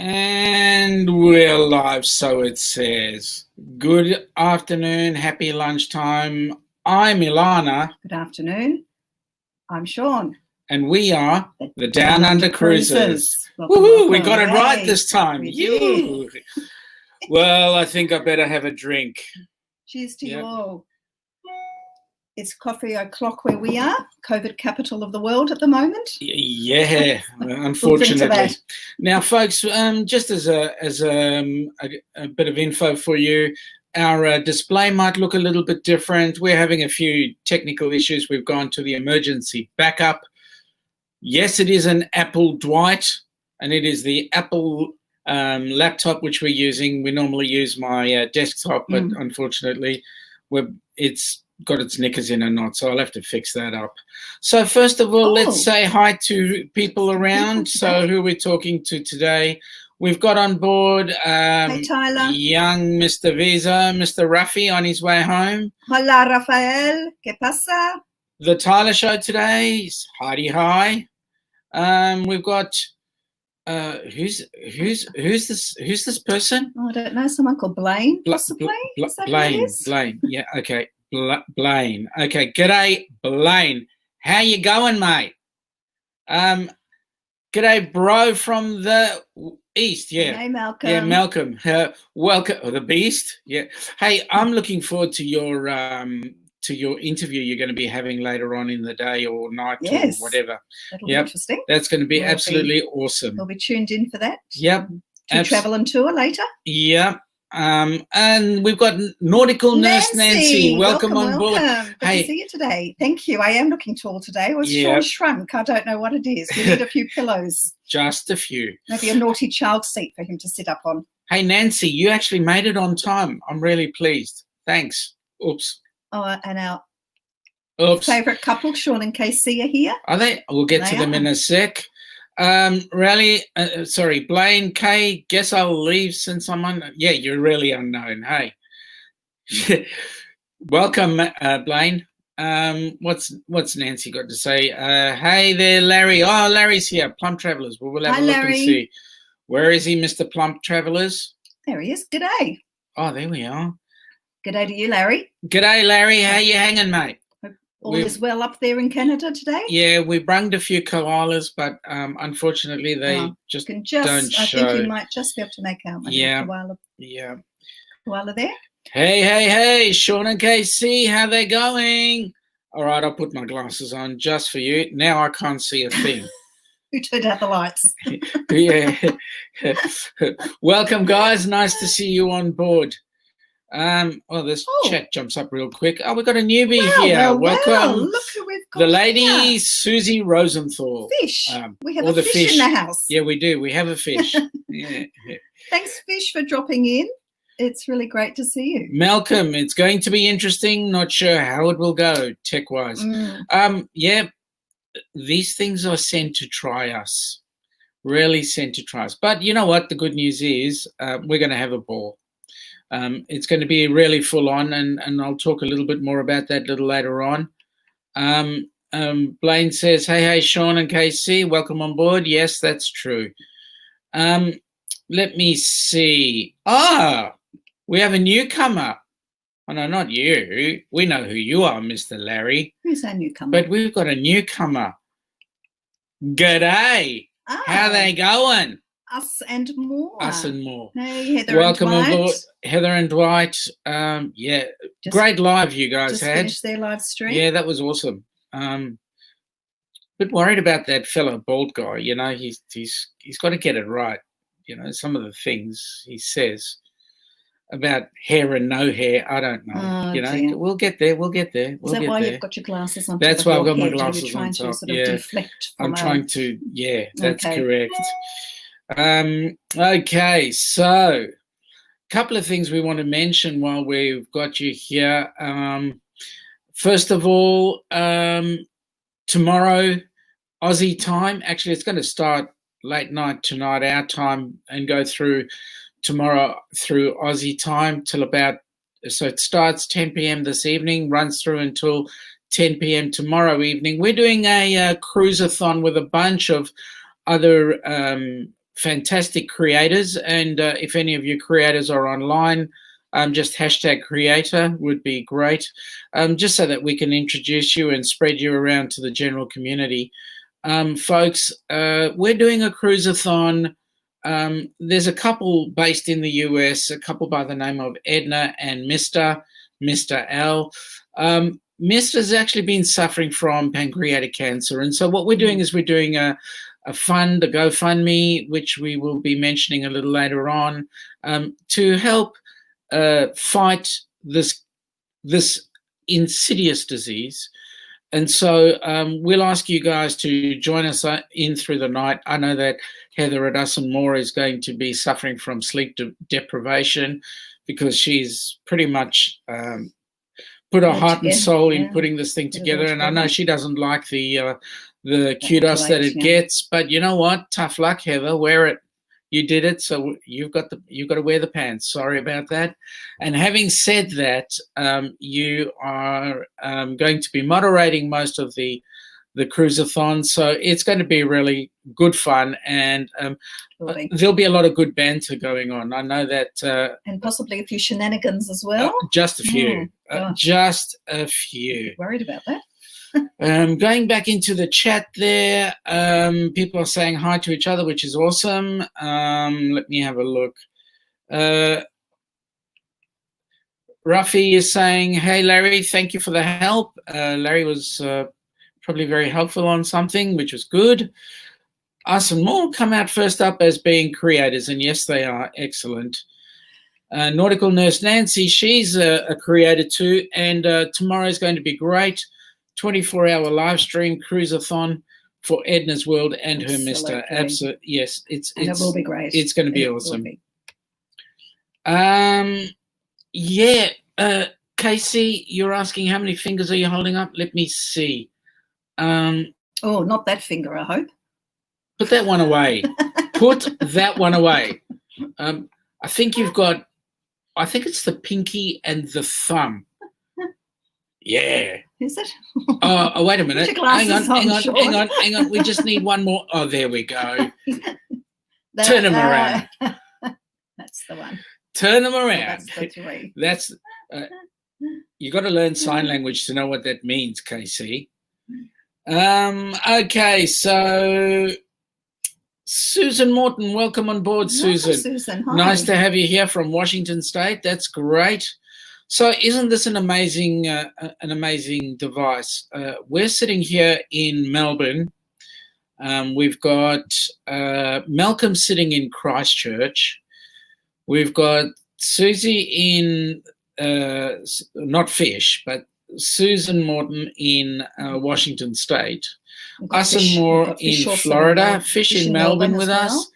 And we're live, so it says. Good afternoon, happy lunchtime. I'm Ilana. Good afternoon. I'm Sean. And we are the Downunder Cruisers. Welcome, Woohoo, we welcome. got it right Hey, this time. we You. Well, I think I better have a drink. Cheers to Yep. you all. It's coffee o'clock where we are, COVID capital of the world at the moment. Yeah, We'll drink to unfortunately. that. Now, folks, just as a bit of info for you, our display might look a little bit different. We're having a few technical issues. We've gone to the emergency backup. Yes, it is an Apple Dwight, and it is the Apple laptop which we're using. We normally use my desktop, but unfortunately, it's got its knickers in a knot, so I'll have to fix that up. So first of all, let's say hi to people around. So who we're talking to today. We've got on board Hey, Tyler. young Mr. Visa, Mr. Ruffy on his way home. Hola, Rafael. ¿Qué pasa? The Tyler Show today, hi. We've got who's this person? Oh, I don't know. Someone called Blaine, possibly? Is that who it is? Blaine. Yeah, okay. Blaine. Okay, g'day, Blaine. How you going, mate? G'day, bro, from the east. Yeah. Hey, Malcolm. Yeah, Malcolm. Welcome, the beast. Yeah. Hey, I'm looking forward to your interview you're going to be having later on in the day or night or whatever. That'll be interesting. That's going to be absolutely awesome. We'll be tuned in for that. Yep. To travel and tour later. Yep. And we've got Nautical Nurse Nancy. Welcome on board. Good to see you today. Thank you. I am looking tall today. I was Sean shrunk. I don't know what it is. We need a few pillows. Just a few. Maybe a naughty child seat for him to sit up on. Hey, Nancy, you actually made it on time. I'm really pleased. Thanks. Oops. Oh, and our favourite couple, Sean and Casey, are here. Are they? We'll get to them in a sec. Blaine, Kay, guess I'll leave since I'm on. Yeah, you're really unknown. Hey. Welcome, Blaine. What's Nancy got to say? Hey there, Larry. Oh, Larry's here. Plump Travellers. We'll have a look and see. Where is he, Mr. Plump Travellers? There he is. G'day. Oh, there we are. G'day to you, Larry. G'day, Larry. How you hanging, mate? All is well up there in Canada today? Yeah, we brunged a few koalas, but unfortunately they just don't show. I think you might just be able to make out. Koala there. Hey, Sean and Casey, how they going? All right, I'll put my glasses on just for you. Now I can't see a thing. Who turned out the lights? Yeah. Welcome, guys. Nice to see you on board. This chat jumps up real quick. Oh, we've got a newbie here. Welcome. Look who we've got. The lady Susie Rosenthal. Fish. We have a fish in the house. Yeah, we do. We have a fish. Yeah. Thanks, Fish, for dropping in. It's really great to see you. Malcolm, it's going to be interesting. Not sure how it will go tech-wise. These things are sent to try us. Really sent to try us. But you know what? The good news is we're going to have a ball. It's going to be really full on, and I'll talk a little bit more about that a little later on. Blaine says, hey, Sean and KC, welcome on board. Yes, that's true. Let me see. We have a newcomer. Oh, no, not you. We know who you are, Mr. Larry. Who's our newcomer? But we've got a newcomer. G'day. How they going? Us and more. Hey, Heather Welcome and Dwight. aboard, Heather and Dwight. Great live you guys had. Finished their live stream. Yeah, that was awesome. Bit worried about that fellow bald guy. You know, he's got to get it right. You know, some of the things he says about hair and no hair, I don't know. Dear. We'll get there. Is that why you've got your glasses on? That's why I've got my glasses on top. Deflect I'm trying to. Yeah, that's correct. Okay, so a couple of things we want to mention while we've got you here. First of all, tomorrow, Aussie time. Actually, it's going to start late night tonight, our time, and go through tomorrow through Aussie time till so it starts 10 p.m. this evening, runs through until 10 p.m. tomorrow evening. We're doing a cruiseathon with a bunch of other fantastic creators. And if any of you creators are online, just hashtag creator would be great, just so that we can introduce you and spread you around to the general community. Folks, we're doing a cruiseathon. There's a couple based in the US, a couple by the name of Edna and Mr. L. Mr's actually been suffering from pancreatic cancer. And so what we're doing is we're doing a fund, a GoFundMe, which we will be mentioning a little later on, to help fight this insidious disease. And so we'll ask you guys to join us in through the night. I know that Heather at Us and More is going to be suffering from sleep deprivation, because she's pretty much put her heart and soul in putting this thing together. And I know she doesn't like the kudos that it gets, but you know what? Tough luck, Heather. Wear it. You did it, so you've got to wear the pants. Sorry about that. And having said that, you are going to be moderating most of the cruiseathon, so it's going to be really good fun, and there'll be a lot of good banter going on. I know that, and possibly a few shenanigans as well. Just a few, just a few. Worried about that. Going back into the chat there, people are saying hi to each other, which is awesome. Let me have a look. Ruffy is saying, hey, Larry, thank you for the help. Larry was probably very helpful on something, which was good. Us and More come out first up as being creators, and yes, they are excellent. Nautical Nurse Nancy, she's a creator too, and tomorrow's going to be great. 24-hour live stream cruiseathon for Edna's World and her Mr. Absolutely, yes, it will be great. It's going to be awesome. Yeah, Casey, you're asking how many fingers are you holding up? Let me see. Oh, not that finger, I hope. Put that one away. Put that one away. I think you've got, I think it's the pinky and the thumb. Yeah. Is it? Oh, wait a minute. Hang on. We just need one more. Oh, there we go. Turn them around. That's the one. Turn them around. So that's the three. That's, you got to learn sign language to know what that means, Casey. Okay, so Susan Morton, welcome on board, Susan. Susan. Hi. Nice to have you here from Washington State. That's great. So isn't this an amazing device? We're sitting here in Melbourne. We've got Malcolm sitting in Christchurch. We've got Susie in, not Fish, but Susan Morton in Washington State. Us and More in Florida. Fish in Melbourne with us.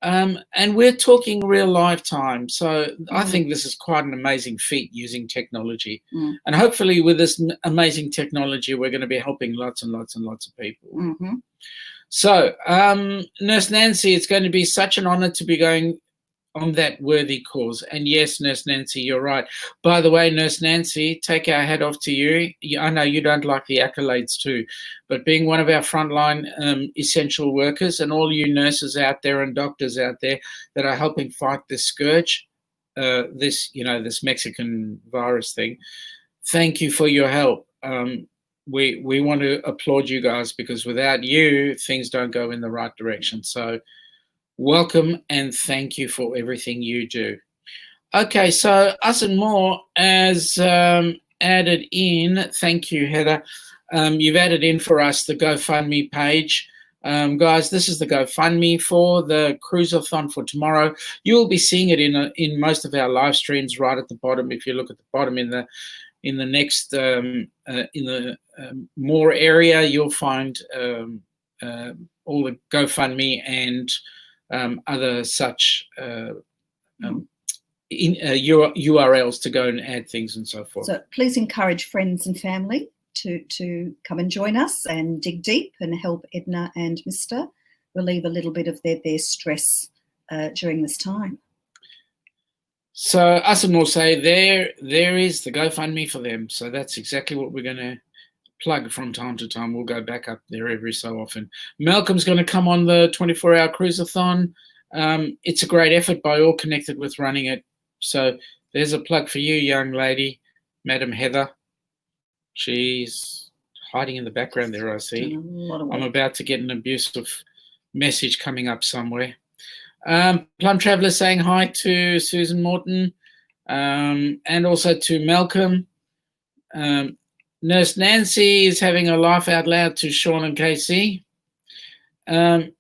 And we're talking real lifetime. So I think this is quite an amazing feat using technology. And hopefully with this amazing technology, we're going to be helping lots and lots and lots of people. So Nurse Nancy, it's going to be such an honor to be going on that worthy cause. And yes, Nurse Nancy, you're right. By the way, Nurse Nancy, take our hat off to you. I know you don't like the accolades too, but being one of our frontline essential workers, and all you nurses out there and doctors out there that are helping fight this scourge, this Mexican virus thing, thank you for your help. We want to applaud you guys, because without you, things don't go in the right direction. So welcome and thank you for everything you do. Okay, so Us and More as added in, thank you, Heather. You've added in for us the GoFundMe page. Guys, this is the GoFundMe for the cruiseathon for tomorrow. You will be seeing it in most of our live streams right at the bottom. If you look at the bottom in the next More area, you'll find all the GoFundMe and other such URLs to go and add things and so forth. So please encourage friends and family to come and join us and dig deep and help Edna and Mr. relieve a little bit of their stress during this time. So Us and More say there is the GoFundMe for them. So that's exactly what we're going to plug from time to time. We'll go back up there every so often. Malcolm's going to come on the 24-hour cruiseathon. It's a great effort by all connected with running it. So there's a plug for you, young lady, Madam Heather. She's hiding in the background there, I see. I'm about to get an abusive message coming up somewhere. Plum Traveller saying hi to Susan Morton and also to Malcolm. Nurse Nancy is having a laugh out loud to Sean and Casey. Sean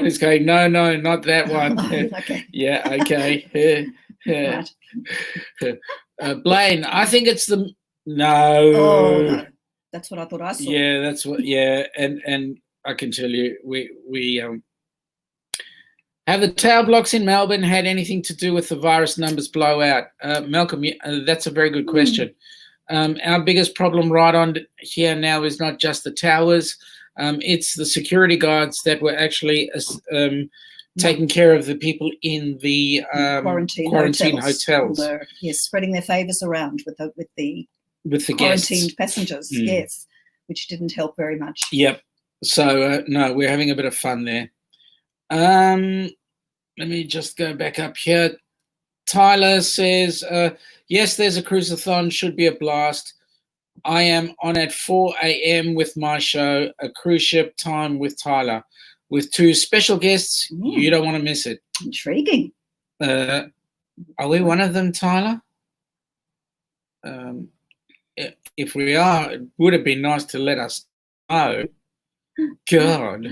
is going, no, not that one. Okay. Yeah, okay. Right. Blaine, I think it's the no. Oh, no. That's what I thought I saw. Yeah, that's what. Yeah, and I can tell you, we have the tower blocks in Melbourne had anything to do with the virus numbers blowout? Malcolm, that's a very good question. Our biggest problem right on here now is not just the towers. It's the security guards that were actually taking care of the people in the quarantine hotels. Yes, spreading their favours around with the quarantined guests. Passengers, yes, which didn't help very much. Yep. So, no, we're having a bit of fun there. Let me just go back up here. Tyler says, yes, there's a cruiseathon, should be a blast. I am on at 4 a.m. with my show, A Cruise Ship Time with Tyler, with 2 special guests. You don't want to miss it. Intriguing. Are we one of them, Tyler? If we are, it would have been nice to let us know. God.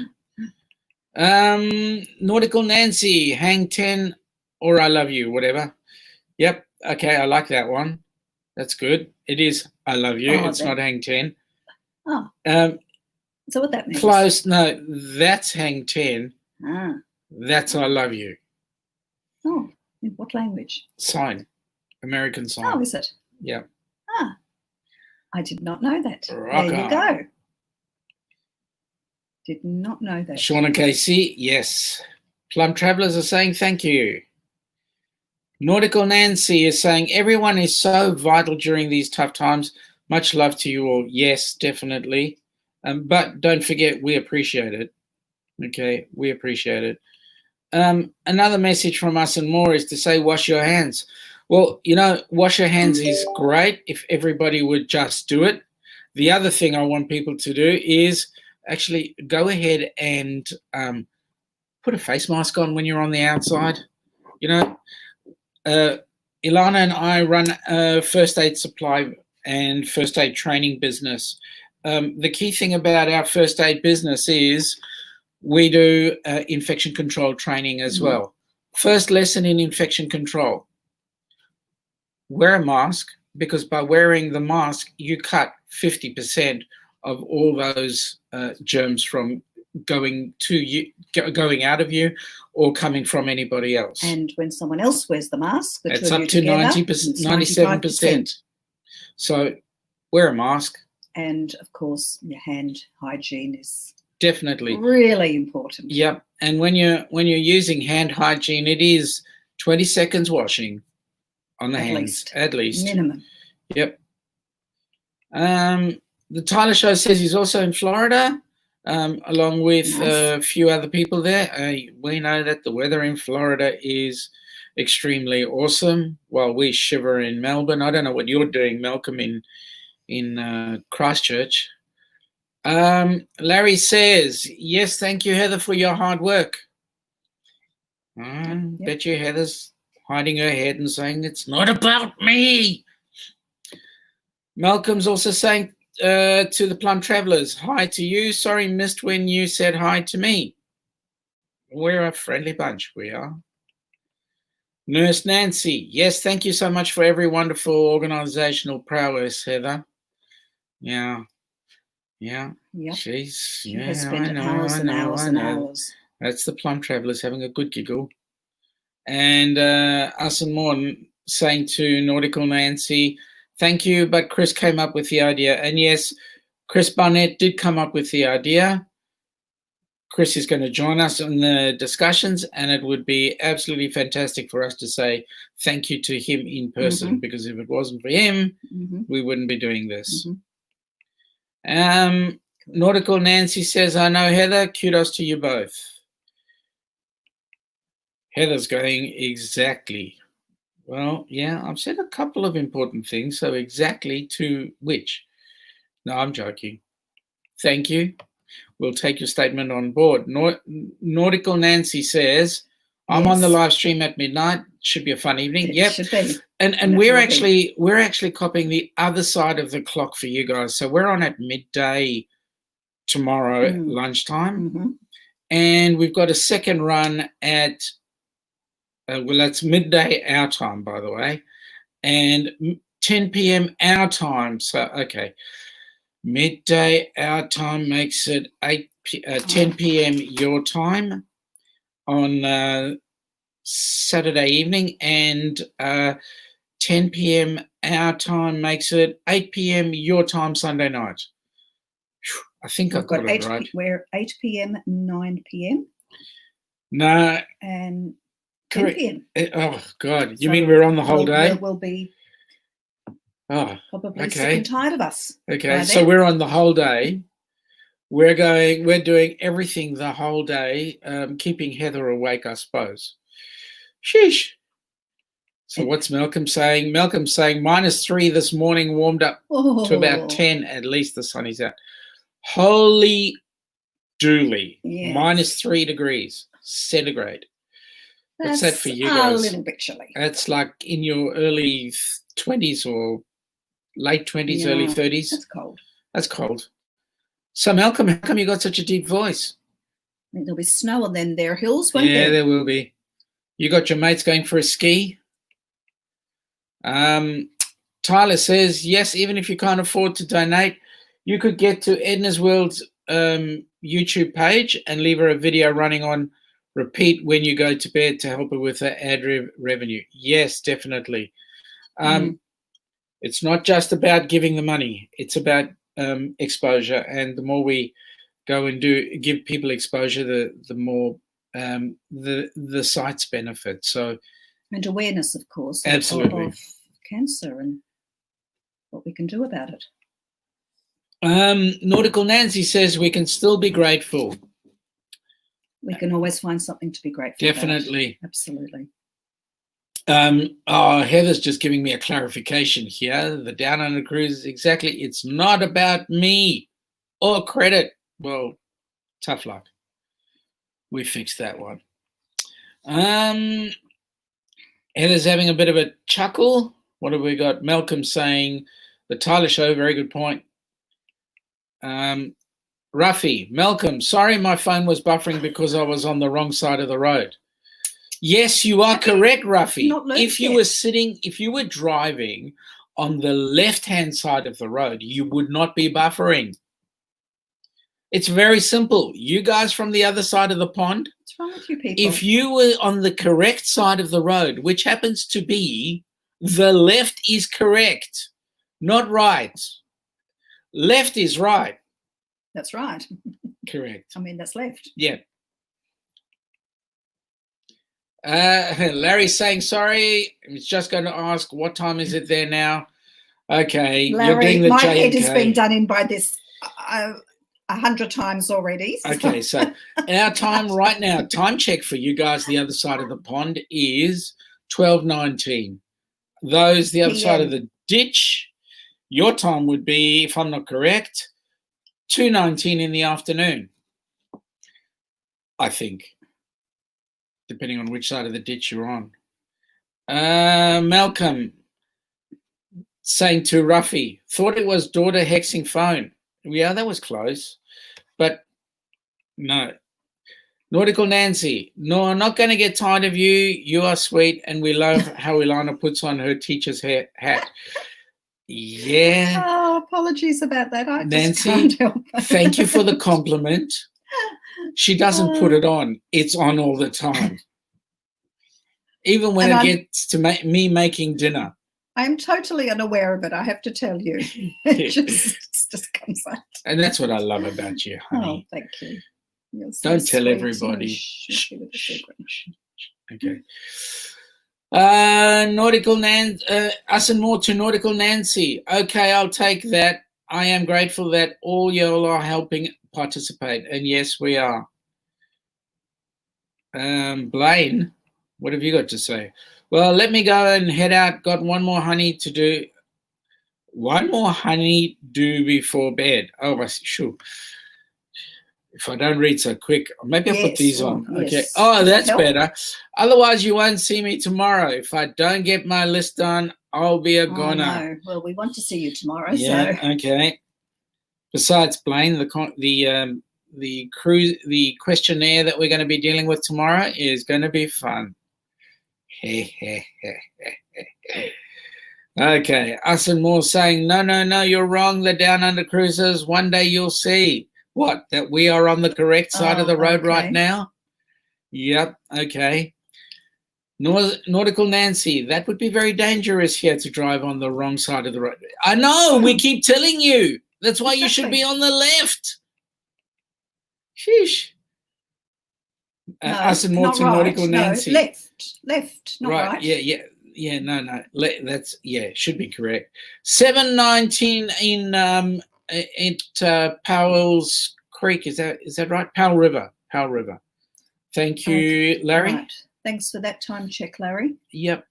Nautical Nancy, hang 10 or I love you, whatever. Yep. Okay, I like that one. That's good. It is I love you. It's not hang 10. Oh. So what that means? Close. No, that's hang 10. Ah. That's I love you. Oh, in what language? Sign. American sign. Oh, is it? Yeah. Ah. I did not know that. Rock there on. you go. Did not know that. Sean and Casey, yes. Plum Travellers are saying thank you. Nautical Nancy is saying everyone is so vital during these tough times. Much love to you all. Yes, definitely. But don't forget, we appreciate it. Okay, we appreciate it. Another message from us and more is to say wash your hands. Well, wash your hands is great if everybody would just do it. The other thing I want people to do is actually go ahead and put a face mask on when you're on the outside. Ilana and I run a first aid supply and first aid training business. The key thing about our first aid business is we do infection control training as well. First lesson in infection control, wear a mask, because by wearing the mask, you cut 50% of all those germs from going out of you or coming from anybody else. And when someone else wears the mask, it's up to 90%, 97%. So wear a mask. And of course, your hand hygiene is definitely really important. Yep. And when you're using hand hygiene, it is 20 seconds washing on the hands, at least. Minimum. Yep. The Tyler Show says he's also in Florida, along with a few other people there. We know that the weather in Florida is extremely awesome while we shiver in Melbourne. I don't know what you're doing, Malcolm, in Christchurch. Larry says, yes, thank you, Heather, for your hard work. Bet you Heather's hiding her head and saying, it's not about me. Malcolm's also saying to the Plum Travellers, hi to you. Sorry, missed when you said hi to me. We're a friendly bunch, we are. Nurse Nancy, yes, thank you so much for every wonderful organisational prowess, Heather. Yeah. Yep. She has spent hours and hours and hours. That's the Plum Travellers having a good giggle. And us and more saying to Nautical Nancy, thank you, but Chris came up with the idea. And yes, Chris Barnett did come up with the idea. Chris is going to join us in the discussions, and it would be absolutely fantastic for us to say thank you to him in person, because if it wasn't for him, we wouldn't be doing this. Nautical Nancy says, I know Heather. Kudos to you both. Heather's going exactly. Well, yeah, I've said a couple of important things. So exactly to which? No, I'm joking. Thank you. We'll take your statement on board. Nautical Nancy says, I'm on the live stream at midnight. Should be a fun evening. Yep. Should be. And we're actually copying the other side of the clock for you guys. So we're on at midday tomorrow lunchtime. Mm-hmm. And we've got a second run at well, that's midday our time, by the way, and 10 p.m. our time. So, okay, midday our time makes it 10 p.m. your time on Saturday evening, and 10 p.m. our time makes it 8 p.m. your time Sunday night. I think I've got it right. We're 8 p.m., 9 p.m. No. And correct. 10 p.m. Oh, God. You mean we're on the whole day? We'll be probably sick and tired of us. Okay, so we're on the whole day. We're doing everything the whole day, keeping Heather awake, I suppose. Sheesh. So what's Malcolm saying? Malcolm's saying -3 this morning, warmed up to about 10, at least the sun is out. Holy dooly. Yes. -3 degrees centigrade. What's that for you guys? A little bit chilly. That's like in your early 20s or late 20s, early 30s. That's cold. That's cold. So Malcolm, how come you got such a deep voice? I think there'll be snow on them there hills, won't there? Yeah, there will be. You got your mates going for a ski? Tyler says, yes, even if you can't afford to donate, you could get to Edna's World's YouTube page and leave her a video running on repeat when you go to bed to help her with her ad revenue. Yes, definitely. It's not just about giving the money. It's about exposure. And the more we go and give people exposure, the more the site's benefit. So, and awareness, of course, absolutely, of cancer and what we can do about it. Nautical Nancy says we can still be grateful. We can always find something to be grateful definitely about. Absolutely. Heather's just giving me a clarification here. The Downunder Cruisers, exactly. It's not about me or credit. Well, tough luck. We fixed that one. Heather's having a bit of a chuckle. What have we got? Malcolm saying, the Tyler Show, very good point. Ruffy, Malcolm, sorry my phone was buffering because I was on the wrong side of the road. Yes, you are correct, Ruffy. If you were driving on the left-hand side of the road, you would not be buffering. It's very simple. You guys from the other side of the pond, what's wrong with you people? If you were on the correct side of the road, which happens to be the left is correct, not right. Left is right. That's right. Correct. I mean, that's left. Yeah. Larry's saying, sorry, I was just going to ask, what time is it there now? Okay. Larry, you're doing the my J&K. head has been done in by this 100 times already. Okay, so our time right now, time check for you guys the other side of the pond is 12:19. Those the other side of the ditch, your time would be, if I'm not correct, 2:19 in the afternoon, I think, depending on which side of the ditch you're on. Malcolm saying to Ruffy, thought it was daughter hexing phone. Yeah, that was close, but no. Nautical Nancy, no, I'm not going to get tired of you. You are sweet, and we love how Ilana puts on her teacher's hat. Yeah. Oh, apologies about that. I Nancy, thank you for the compliment. She doesn't put it on. It's on all the time. Even when it gets to me making dinner. I'm totally unaware of it, I have to tell you. It just comes out. And that's what I love about you, honey. Oh, thank you. So don't tell everybody. Okay. Nautical Nancy, us and more to Nautical Nancy. Okay, I'll take that. I am grateful that all y'all are helping participate. And yes, we are. Blaine, what have you got to say? Well, let me go and head out. Got one more honey to do. One more honey do before bed. Oh, I see. Sure. If I don't read so quick, maybe I'll put these on. Okay. Yes. Oh, that's better. Otherwise, you won't see me tomorrow. If I don't get my list done, I'll be a goner. No. Well, we want to see you tomorrow. Yeah. So. Okay. Besides, Blaine, the questionnaire that we're going to be dealing with tomorrow is going to be fun. Okay. Us and more saying, no, you're wrong. The Downunder Cruisers. One day you'll see. What? That we are on the correct side of the road right now? Yep. Okay. Nautical Nancy, that would be very dangerous here to drive on the wrong side of the road. I know. We keep telling you. That's why you should be on the left. Sheesh. No, us and more to right. Nautical Nancy. Left, not right. Yeah, no. That's, should be correct. 719 at Powell's Creek. Is that right? Powell River. Thank you, Larry. Right. Thanks for that time check, Larry. Yep.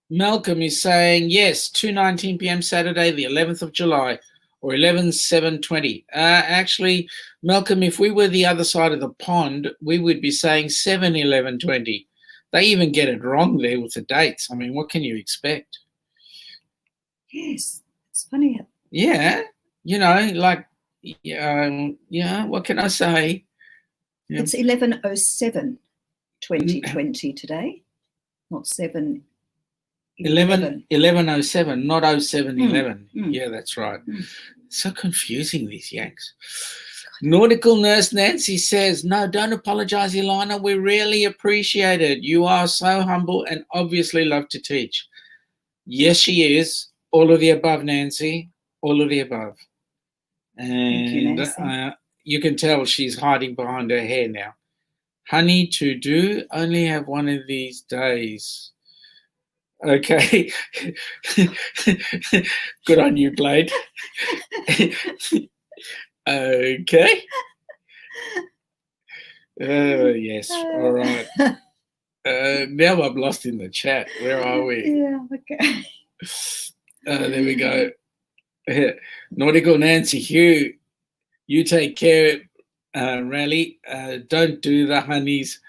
Malcolm is saying, yes, 2:19 p.m. Saturday, the 11th of July, or 11/7/20. Actually, Malcolm, if we were the other side of the pond, we would be saying 7/11/20. They even get it wrong there with the dates. I mean, what can you expect? Yes, it's funny. Yeah, what can I say? Yeah. It's 11/07/2020 today, not 11/07, not 07/11. Mm. Yeah, that's right. So confusing, these Yanks. Nautical Nurse Nancy says, no, don't apologize, Ilana. We really appreciate it. You are so humble and obviously love to teach. Yes, she is. All of the above, Nancy. All of the above. And thank you, Nancy. You can tell she's hiding behind her hair now. Honey to do, only have one of these days. Okay. Good on you, Blade. Okay. Yes. All right. Now I'm lost in the chat. Where are we? Yeah, okay. There we go. Nautical Nancy Hugh, you take care, Rally. Don't do the honeys,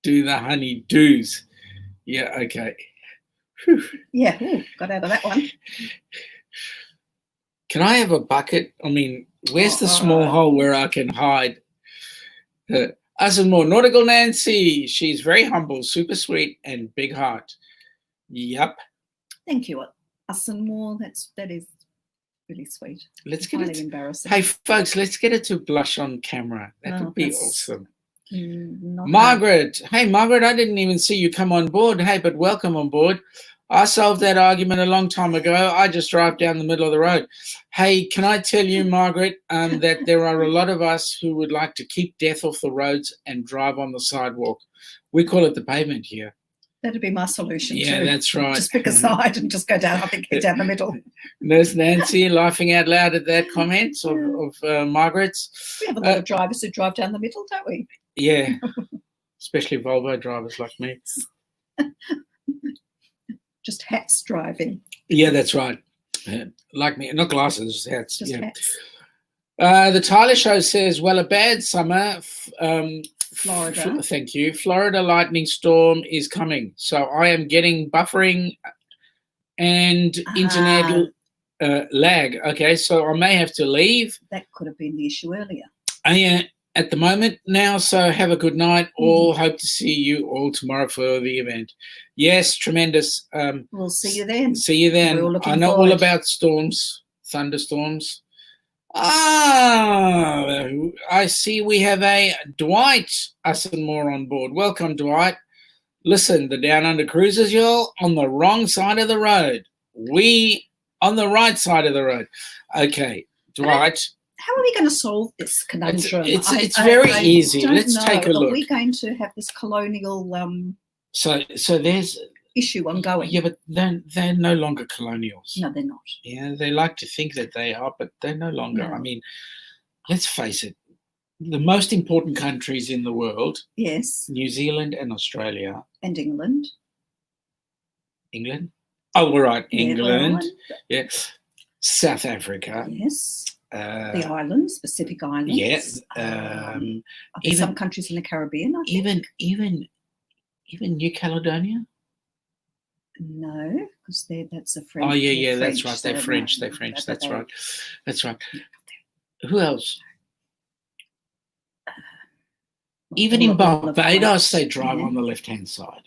do the honey do's. Yeah, okay. Whew. Yeah, got out of that one. Can I have a bucket? I mean, where's the small hole where I can hide? Us and more. Nautical Nancy, she's very humble, super sweet, and big heart. Yep. Thank you. Us and more. That is really sweet. Let's get it. Embarrassing. Hey, folks, let's get it to blush on camera. That would be awesome. Margaret. Hey, Margaret, I didn't even see you come on board. Hey, but welcome on board. I solved that argument a long time ago. I just drive down the middle of the road. Hey, can I tell you, Margaret, that there are a lot of us who would like to keep death off the roads and drive on the sidewalk. We call it the pavement here. That'd be my solution too. Yeah, that's right. Just pick a side and just go down. I think down the middle. There's Nancy laughing out loud at that comment of Margaret's. We have a lot of drivers who drive down the middle, don't we? Yeah, especially Volvo drivers like me. Just hats driving. Yeah, that's right. Like me, not glasses, just hats. Just hats. The Tyler Show says, well, a bad summer. Florida. Thank you. Florida lightning storm is coming. So I am getting buffering and internet lag. Okay, so I may have to leave. That could have been the issue earlier. At the moment now, so have a good night. All hope to see you all tomorrow for the event. Yes, tremendous. We'll see you then. See you then. I know all about storms, thunderstorms. I see we have a Dwight Us and More on board. Welcome, Dwight. Listen, the Downunder Cruisers, y'all, on the wrong side of the road. We on the right side of the road. Okay, Dwight. How are we going to solve this conundrum? It's very easy. Let's take a look. Are we going to have this colonial... So there's issue ongoing. Yeah, but they're no longer colonials. No, they're not. Yeah, they like to think that they are, but they're no longer. No. I mean, let's face it. The most important countries in the world, Yes. New Zealand and Australia. And England. England? Oh, all right, Yeah, England. Yeah. South Africa. Yes. The islands, Pacific Islands. Yes. Even some countries in the Caribbean, I think. Even New Caledonia? No, because that's a French. Oh, yeah, French, that's right. So They're French. no, They're French. That's right. That's right. Who else? Even in Barbados, they drive on the left-hand side.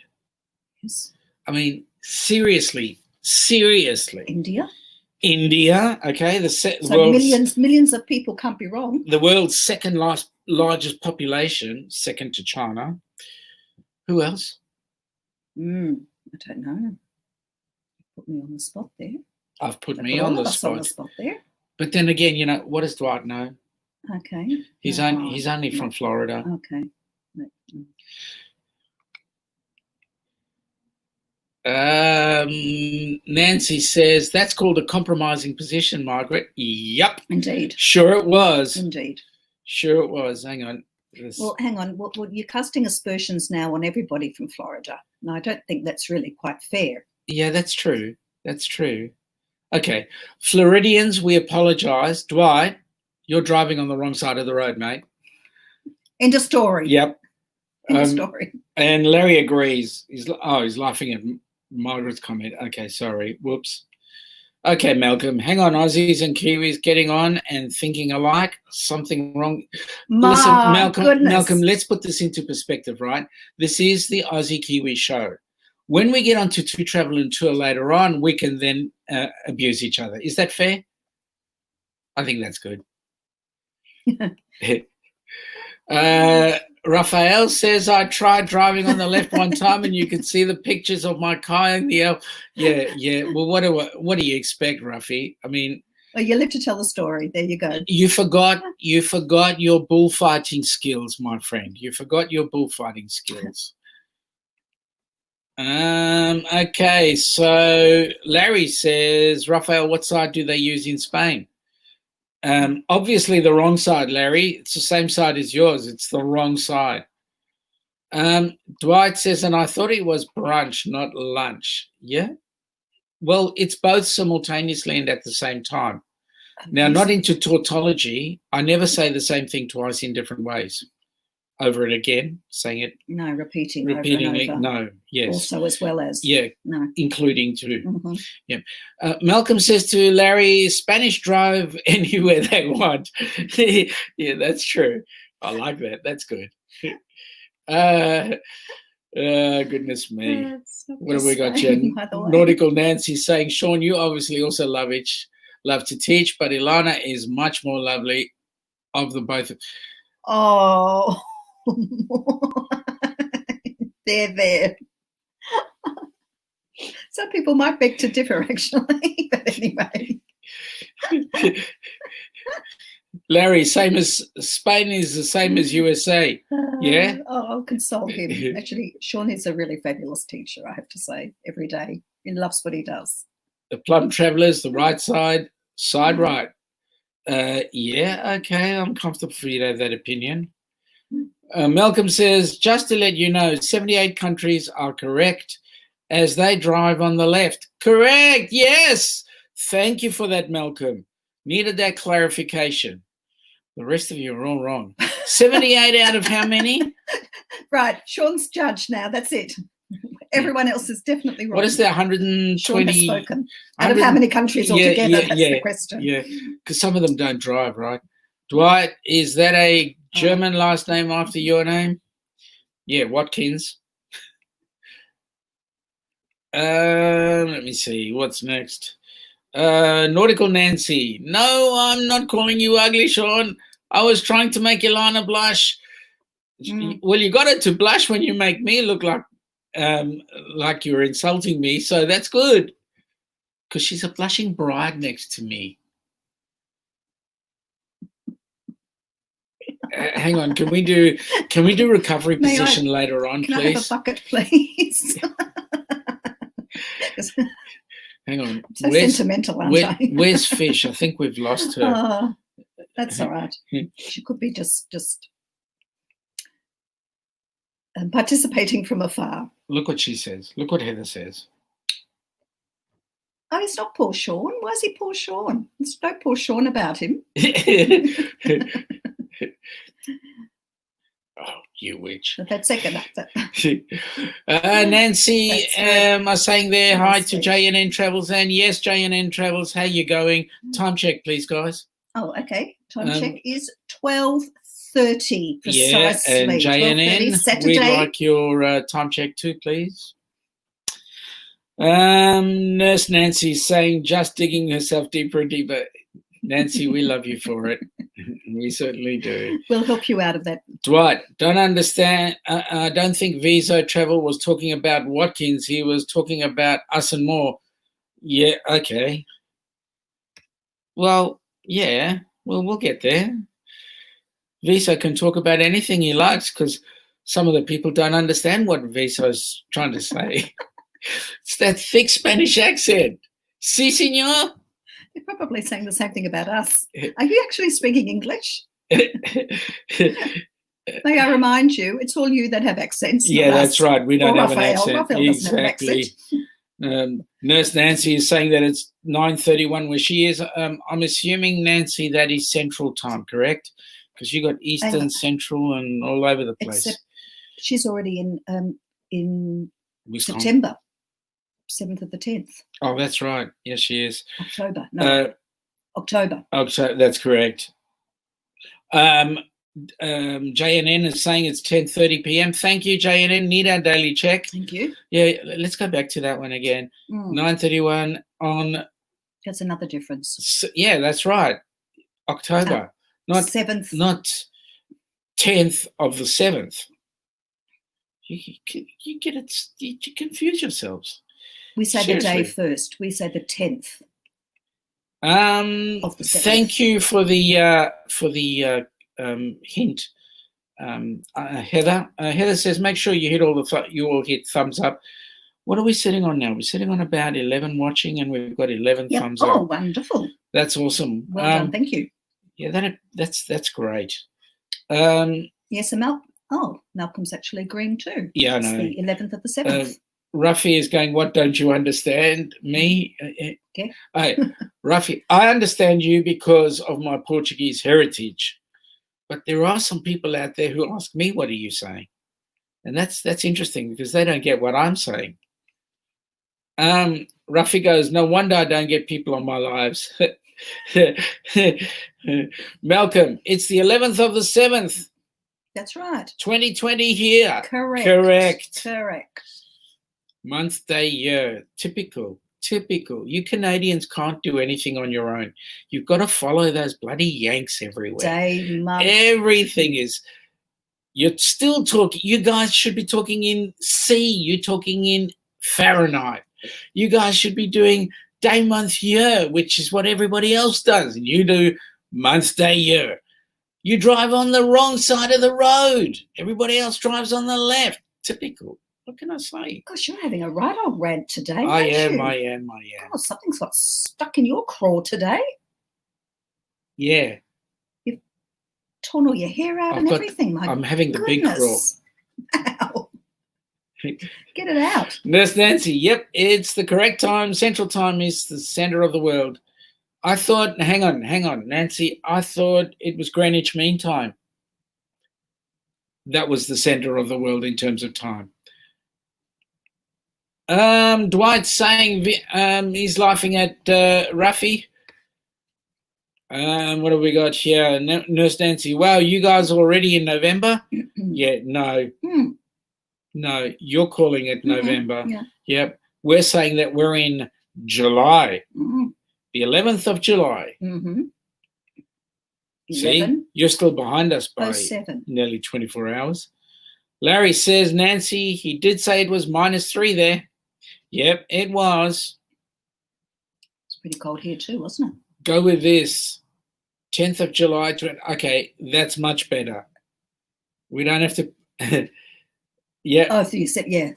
Yes. I mean, seriously. India, okay. So millions of people, can't be wrong. The world's second largest population, second to China. Who else? I don't know. Put me on the spot there. I've put me on the spot there. But then again, you know, what does Dwight know? Okay. He's only from Florida. Okay. Nancy says, that's called a compromising position, Margaret. Yep. Indeed. Sure it was. Indeed. Sure it was. Hang on. Well, hang on. Well, you're casting aspersions now on everybody from Florida. No, I don't think that's really quite fair. Yeah, that's true. That's true. Okay. Floridians, we apologise. Dwight, you're driving on the wrong side of the road, mate. End of story. Yep. End of story. And Larry agrees. He's laughing at Margaret's comment. Okay, sorry. Whoops. Okay, Malcolm. Hang on, Aussies and Kiwis getting on and thinking alike. Something wrong. Listen, Malcolm, let's put this into perspective, right? This is the Aussie Kiwi show. When we get onto To Travel and Tour later on, we can then abuse each other. Is that fair? I think that's good. Raphael says, I tried driving on the left one time and you could see the pictures of my car in the Yeah. Well, what do you expect, Rafi? I mean... Well, you live to tell the story. There you go. You forgot your bullfighting skills, my friend. You forgot your bullfighting skills. Okay, so Larry says, Raphael, what side do they use in Spain? Obviously the wrong side, Larry. It's the same side as yours. It's the wrong side. Dwight says, and I thought it was brunch, not lunch. Yeah? Well, it's both simultaneously and at the same time. Now, not into tautology. I never say the same thing twice in different ways. Over and again, saying it. No, repeatedly. Over and over. No, yes. Also as well as. Yeah, no. Including too. Yeah. Malcolm says to Larry, Spanish drive anywhere they want. Yeah, that's true. I like that. That's good. Goodness me. What have we got here? Nautical Nancy saying, Sean, you obviously also love to teach, but Ilana is much more lovely of the both. Oh. There. Some people might beg to differ, actually, but anyway. Larry, Spain is the same as USA. Yeah? I'll console him. Actually, Sean is a really fabulous teacher, I have to say, every day. He loves what he does. The plum travellers, the right side right. Yeah, okay, I'm comfortable for you to have that opinion. Malcolm says, just to let you know, 78 countries are correct as they drive on the left. Correct, yes. Thank you for that, Malcolm. Needed that clarification. The rest of you are all wrong. 78 out of how many? Right, Sean's judge now, that's it. Everyone else is definitely wrong. What is that, 120? Sean has spoken. Out of how many countries altogether? That's the question. Yeah, because some of them don't drive, right? Dwight, is that a German last name after your name? Yeah, Watkins. Let me see. What's next? Nautical Nancy. No, I'm not calling you ugly, Sean. I was trying to make Ilana blush. Well, you got it to blush when you make me look like you're insulting me, so that's good. Because she's a blushing bride next to me. Hang on, can we do recovery position later on, please? Can I have a bucket, please? Hang on. So sentimental, aren't I? Where's Fish? I think we've lost her. Oh, that's all right. She could be just participating from afar. Look what she says. Look what Heather says. Oh, he's not poor Sean. Why is he poor Sean? There's no poor Sean about him. Oh, you witch. That second. Nancy are saying there, hi to JNN Travels. And yes, JNN Travels, how you going? Time check, please, guys. Oh, okay. Time check is 12:30 precisely. Yeah, and JNN, Saturday. we'd like your time check too, please. Nurse Nancy is saying, just digging herself deeper and deeper. Nancy, we love you for it. We certainly do. We'll help you out of that. Dwight, don't understand. I don't think Viso Travel was talking about Watkins. He was talking about us and more. Yeah, okay. Well, yeah, we'll get there. Viso can talk about anything he likes because some of the people don't understand what Viso's trying to say. It's that thick Spanish accent. Si, senor. They're probably saying the same thing about us. Are you actually speaking English? May I remind you, it's all you that have accents. Yeah, that's right. We don't have an accent. Raphael doesn't have an accent. Nurse Nancy is saying that it's 9:31 where she is. I'm assuming, Nancy, that is Central Time, correct? Because you got Eastern, Central, and all over the place. Except she's already in Wisconsin. September. 7th of the 10th. Oh, that's right. Yes, she is. October. No, October. October, that's correct. JNN is saying it's 10:30 p.m. Thank you, JNN. Need our daily check. Thank you. Yeah, let's go back to that one again. 9:31 on... That's another difference. Yeah, that's right. October. Not 7th. Not 10th of the 7th. You get it. You confuse yourselves. We say Seriously. The day first. We say the 10th. Of the 7th. Thank you for the hint, Heather. Heather says, make sure you hit you all hit thumbs up. What are we sitting on now? We're sitting on about 11 watching, and we've got 11 thumbs up. Oh, wonderful! That's awesome. Well done. Thank you. Yeah, that's great. Yes, and Malcolm's actually agreeing too. Yeah, I know. It's the 11th of the 7th. Ruffy is going, what don't you understand? Me? Okay. Hey, Ruffy, I understand you because of my Portuguese heritage. But there are some people out there who ask me, what are you saying? And that's interesting because they don't get what I'm saying. Ruffy goes, no wonder I don't get people on my lives. Malcolm, it's the 11th of the 7th. That's right. 2020 here. Correct. Month, day, year. Typical. You Canadians can't do anything on your own. You've got to follow those bloody Yanks everywhere. Day, month. Everything is. You're still talking. You guys should be talking in C. You're talking in Fahrenheit. You guys should be doing day, month, year, which is what everybody else does. And you do month, day, year. You drive on the wrong side of the road. Everybody else drives on the left. Typical. What can I say? Gosh, you're having a right old rant today. I am. God, something's got stuck in your craw today. Yeah. You've torn all your hair out and everything. I'm having the big craw. Ow. Get it out. Nurse Nancy, yep, it's the correct time. Central Time is the center of the world. I thought, hang on, Nancy, I thought it was Greenwich Mean Time. That was the center of the world in terms of time. Dwight's saying he's laughing at Ruffy. What have we got here? Nurse Nancy, wow, you guys are already in November? Yeah, no. No, you're calling it November. Yeah. Yep. We're saying that we're in July. The 11th of July. See, you're still behind us by nearly 24 hours. Larry says, Nancy, he did say it was -3 there. Yep, it was. It's pretty cold here too, wasn't it? Go with this. 10th of July. Okay, that's much better. We don't have to. Yeah. Oh, so you said, yeah.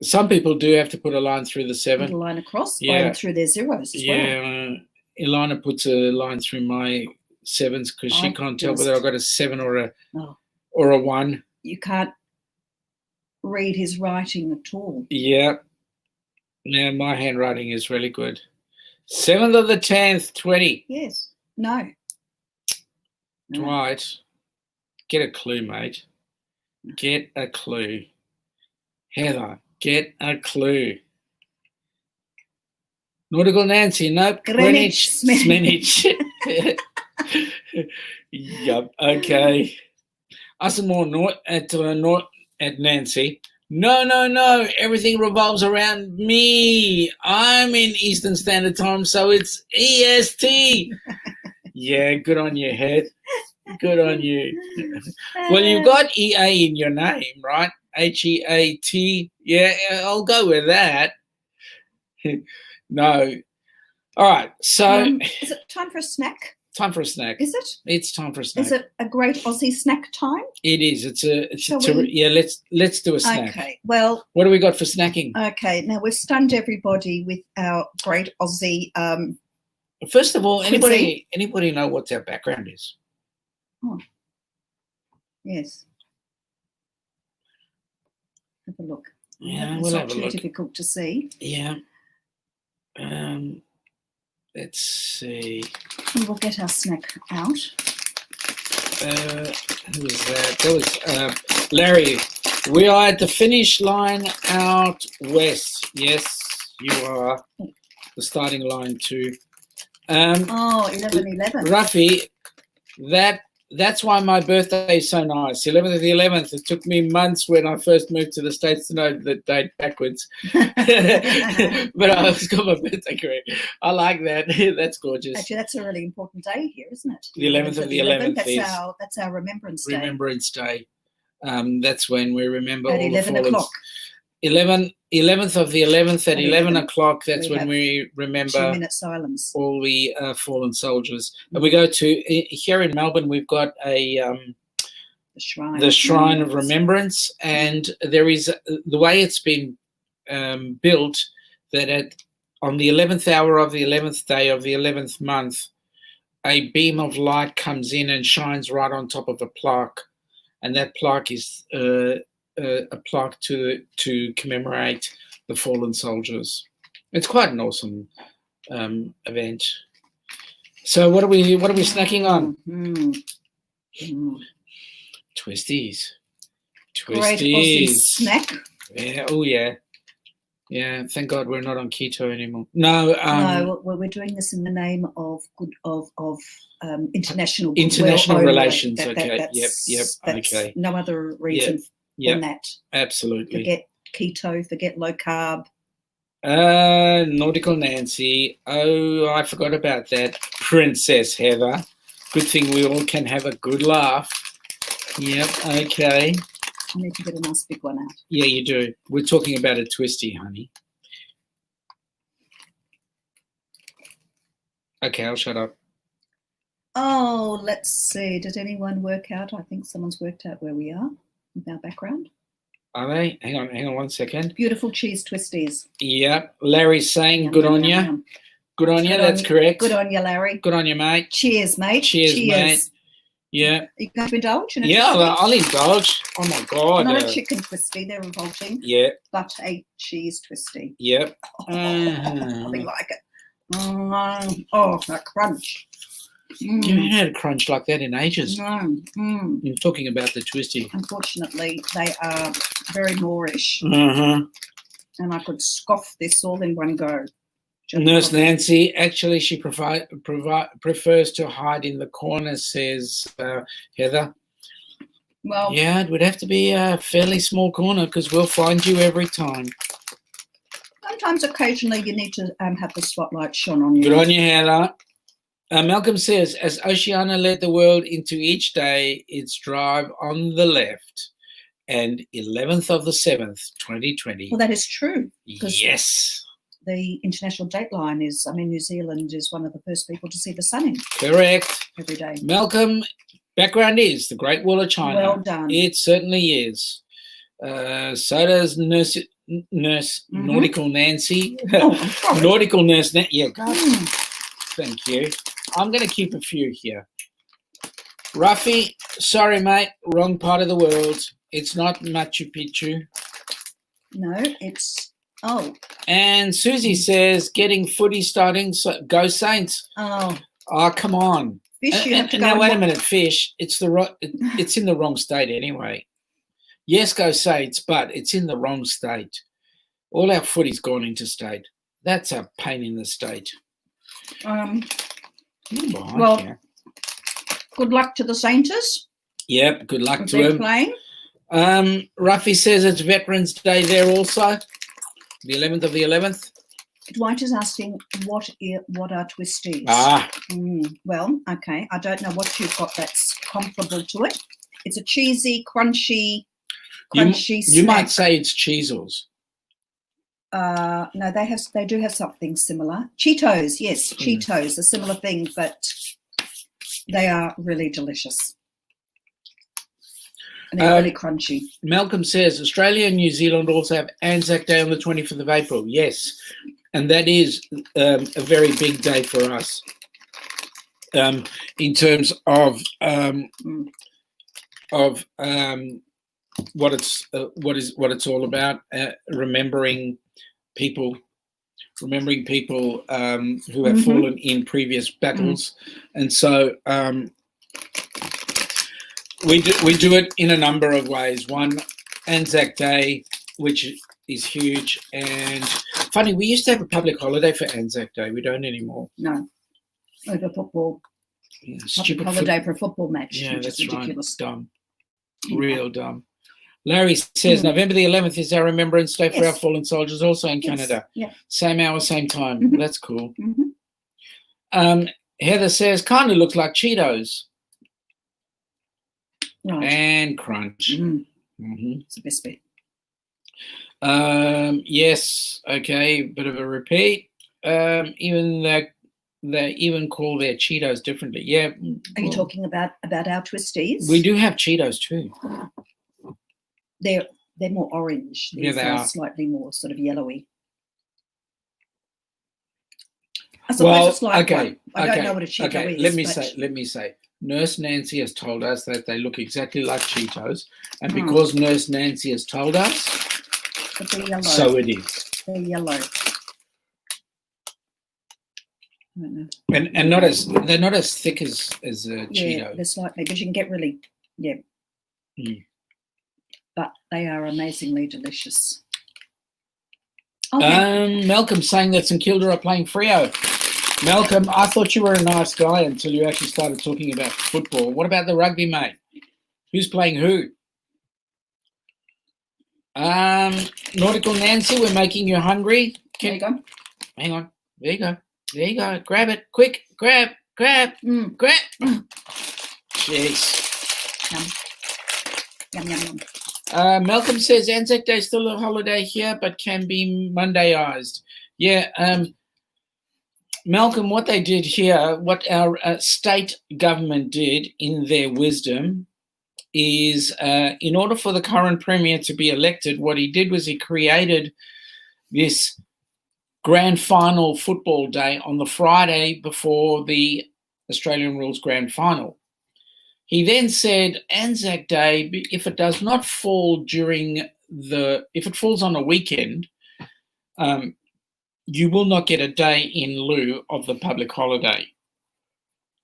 Some people do have to put a line through the 7. Put a line across, Yeah. and through their zeros as well. Yeah, Ilana puts a line through my 7s because she I can't tell just- whether I've got a 7 or Oh, a 1. you can't read his writing at all. Yeah. Yeah, my handwriting is really good. 7th of the 10th, 20. Yes. No. No. Dwight, get a clue, mate. Get a clue. Heather, get a clue. Nautical Nancy, nope. Greenwich, Smenich. Yup, okay. Asamoah at Nancy. No. Everything revolves around me. I'm in Eastern Standard Time, so it's EST. Yeah, good on you, Head. Good on you. Well, you've got EA in your name, right? HEAT. Yeah, I'll go with that. No. All right, so is it time for a snack? time for a snack. Is it? It's time for a snack. Is it a great Aussie snack time? It is. Shall we? Yeah, let's do a snack. Okay. Well, What do we got for snacking? okay. Now we've stunned everybody with our great Aussie. First of all, Cuisine. anybody know what our background is? Yes. Have a look. Yeah, It's we'll not have a too look. difficult to see. Yeah. Let's see. We will get our snack out. Who was that? That was Larry. We are at the finish line out west. Yes, you are. The starting line too. 11/11. Ruffy, that's why my birthday is so nice. 11th of the 11th. It took me months when I first moved to the States to know the date backwards. But I got my birthday correct. I like that. That's gorgeous. Actually, that's a really important day here, isn't it? The 11th of the 11th That's is that's our Remembrance Day. Remembrance Day. That's when we remember At all 11 the fallen. o'clock. 11th of the 11th at 11 o'clock. That's We when have we remember 2-minute silence. all the fallen soldiers. And we go to here in Melbourne. We've got The Shrine. of Remembrance, and there is the way it's been built that on the 11th hour of the 11th day of the 11th month, a beam of light comes in and shines right on top of a plaque, and that plaque is a plaque to commemorate the fallen soldiers. It's quite an awesome event. So what are we snacking on? Twisties. Great Aussie snack. Yeah. Oh yeah. Yeah. Thank God we're not on keto anymore. No. No, we're doing this in the name of international international goodwill relations. only. Okay. Yep. That's Okay. no other reason than that. Absolutely. Forget keto. Forget low carb. Nautical Nancy. Oh, I forgot about that. Princess Heather. Good thing we all can have a good laugh. Yep. Okay. I need to get a nice big one out. Yeah, you do. We're talking about a twisty, honey. Okay, I'll shut up. Oh, let's see. Did anyone work out? I think someone's worked out where we are with our background. Are they? Hang on 1 second. Beautiful cheese twisties. Yep. Larry's saying Yum, good yum, on yum, you. yum. Good on you. Good That's on- correct. Good on you, Larry. Good on you, mate. Cheers, mate. Cheers, mate. Yeah. Are you going to indulge in a Yeah, twisty? I'll indulge. Oh my God. Not a chicken twisty, they're revolting, Yeah. but a cheese twisty. Yep. Nothing like it. Oh, that crunch. You haven't had a crunch like that in ages. Mm. You're talking about the twisty. Unfortunately, they are very Moorish, Uh-huh. and I could scoff this all in one go. Nurse Nancy, actually, she prefers to hide in the corner, says Heather. Well, Yeah, it would have to be a fairly small corner because we'll find you every time. sometimes, occasionally, you need to have the spotlight shone on you. Good on you, Heather. Malcolm says, as Oceania led the world into each day, its drive on the left, and 11th of the 7th, 2020. Well, that is true. Because Yes. the international dateline is, New Zealand is one of the first people to see the sun in Correct. every day. Malcolm, background is the Great Wall of China. Well done. It certainly is. So does Nurse Nurse Nautical Nancy. Oh, I'm sorry. Nautical Nurse yeah, God. Thank you. I'm going to keep a few here. Ruffy, sorry, mate, wrong part of the world. It's not Machu Picchu. No, it's, oh. And Susie says, getting footy starting, so go Saints. Oh. Oh, come on. Fish, you have to go. Now, wait a minute, Fish. It's in the wrong state anyway. Yes, go Saints, but it's in the wrong state. All our footy's gone into state. That's a pain in the state. Well, here. Good luck to the Sainters. Yep, good luck to them. Playing. Ruffy says it's Veterans Day there also, the 11th of the 11th. Dwight is asking, what are twisties? Well, okay, I don't know what you've got that's comparable to it. It's a cheesy, crunchy snack. You might say it's Cheezels. No, they do have something similar. Cheetos, yes, Cheetos, a similar thing, but they are really delicious. And they're really crunchy. Malcolm says, Australia and New Zealand also have ANZAC Day on the 25th of April. Yes, and that is a very big day for us in terms of what it's all about, remembering people who have fallen in previous battles, and so we do it in a number of ways. One, Anzac Day, which is huge, and funny, we used to have a public holiday for Anzac Day. We don't anymore. No, over football. Yeah, public holiday for a football match. Yeah, which that's is ridiculous. Right. Dumb, real dumb. Larry says November the 11th is our Remembrance Day for our fallen soldiers, also in Canada. Yeah. Same hour, same time. That's cool. Heather says, kind of looks like Cheetos. Right. And crunch. It's the best bit. Yes, okay, bit of a repeat. Even they even call their Cheetos differently. Yeah. Are you talking about our twisties? We do have Cheetos too. They're more orange. These they are slightly more sort of yellowy. I suppose it's like one. I don't know what a Cheeto is. Let me say. Nurse Nancy has told us that they look exactly like Cheetos, and because Nurse Nancy has told us, so it is. They're yellow. I don't know. And they're not as thick as a Cheeto. Yeah, they're slightly, because you can get really but they are amazingly delicious. Okay. Malcolm saying that St Kilda are playing Freo. Malcolm, I thought you were a nice guy until you actually started talking about football. What about the rugby, mate? Who's playing who? Nautical Nancy, we're making you hungry. There you go. Hang on. There you go. There you go. Grab it. Quick. Grab. Grab. Jeez. Yum, yum, yum. Malcolm says Anzac Day is still a holiday here, but can be Mondayized. Yeah, Malcolm, what they did here, what our state government did in their wisdom is in order for the current Premier to be elected, what he did was he created this grand final football day on the Friday before the Australian Rules grand final. He then said Anzac Day, if it does not fall if it falls on a weekend, you will not get a day in lieu of the public holiday.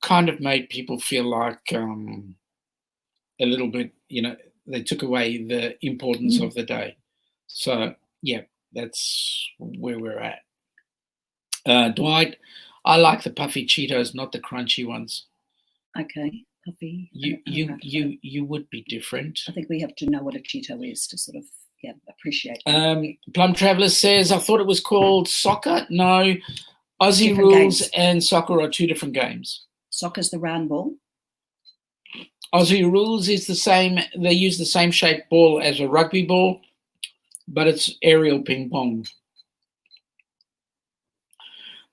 Kind of made people feel like a little bit, they took away the importance of the day. So, yeah, that's where we're at. Dwight, I like the puffy Cheetos, not the crunchy ones. Okay. Puffy. You would be different. I think we have to know what a Cheeto is to sort of appreciate. Plum Traveller says, I thought it was called soccer. No, Aussie Different rules games. and soccer are two different games. Soccer's the round ball. Aussie rules is the same. They use the same shaped ball as a rugby ball, but it's aerial ping pong.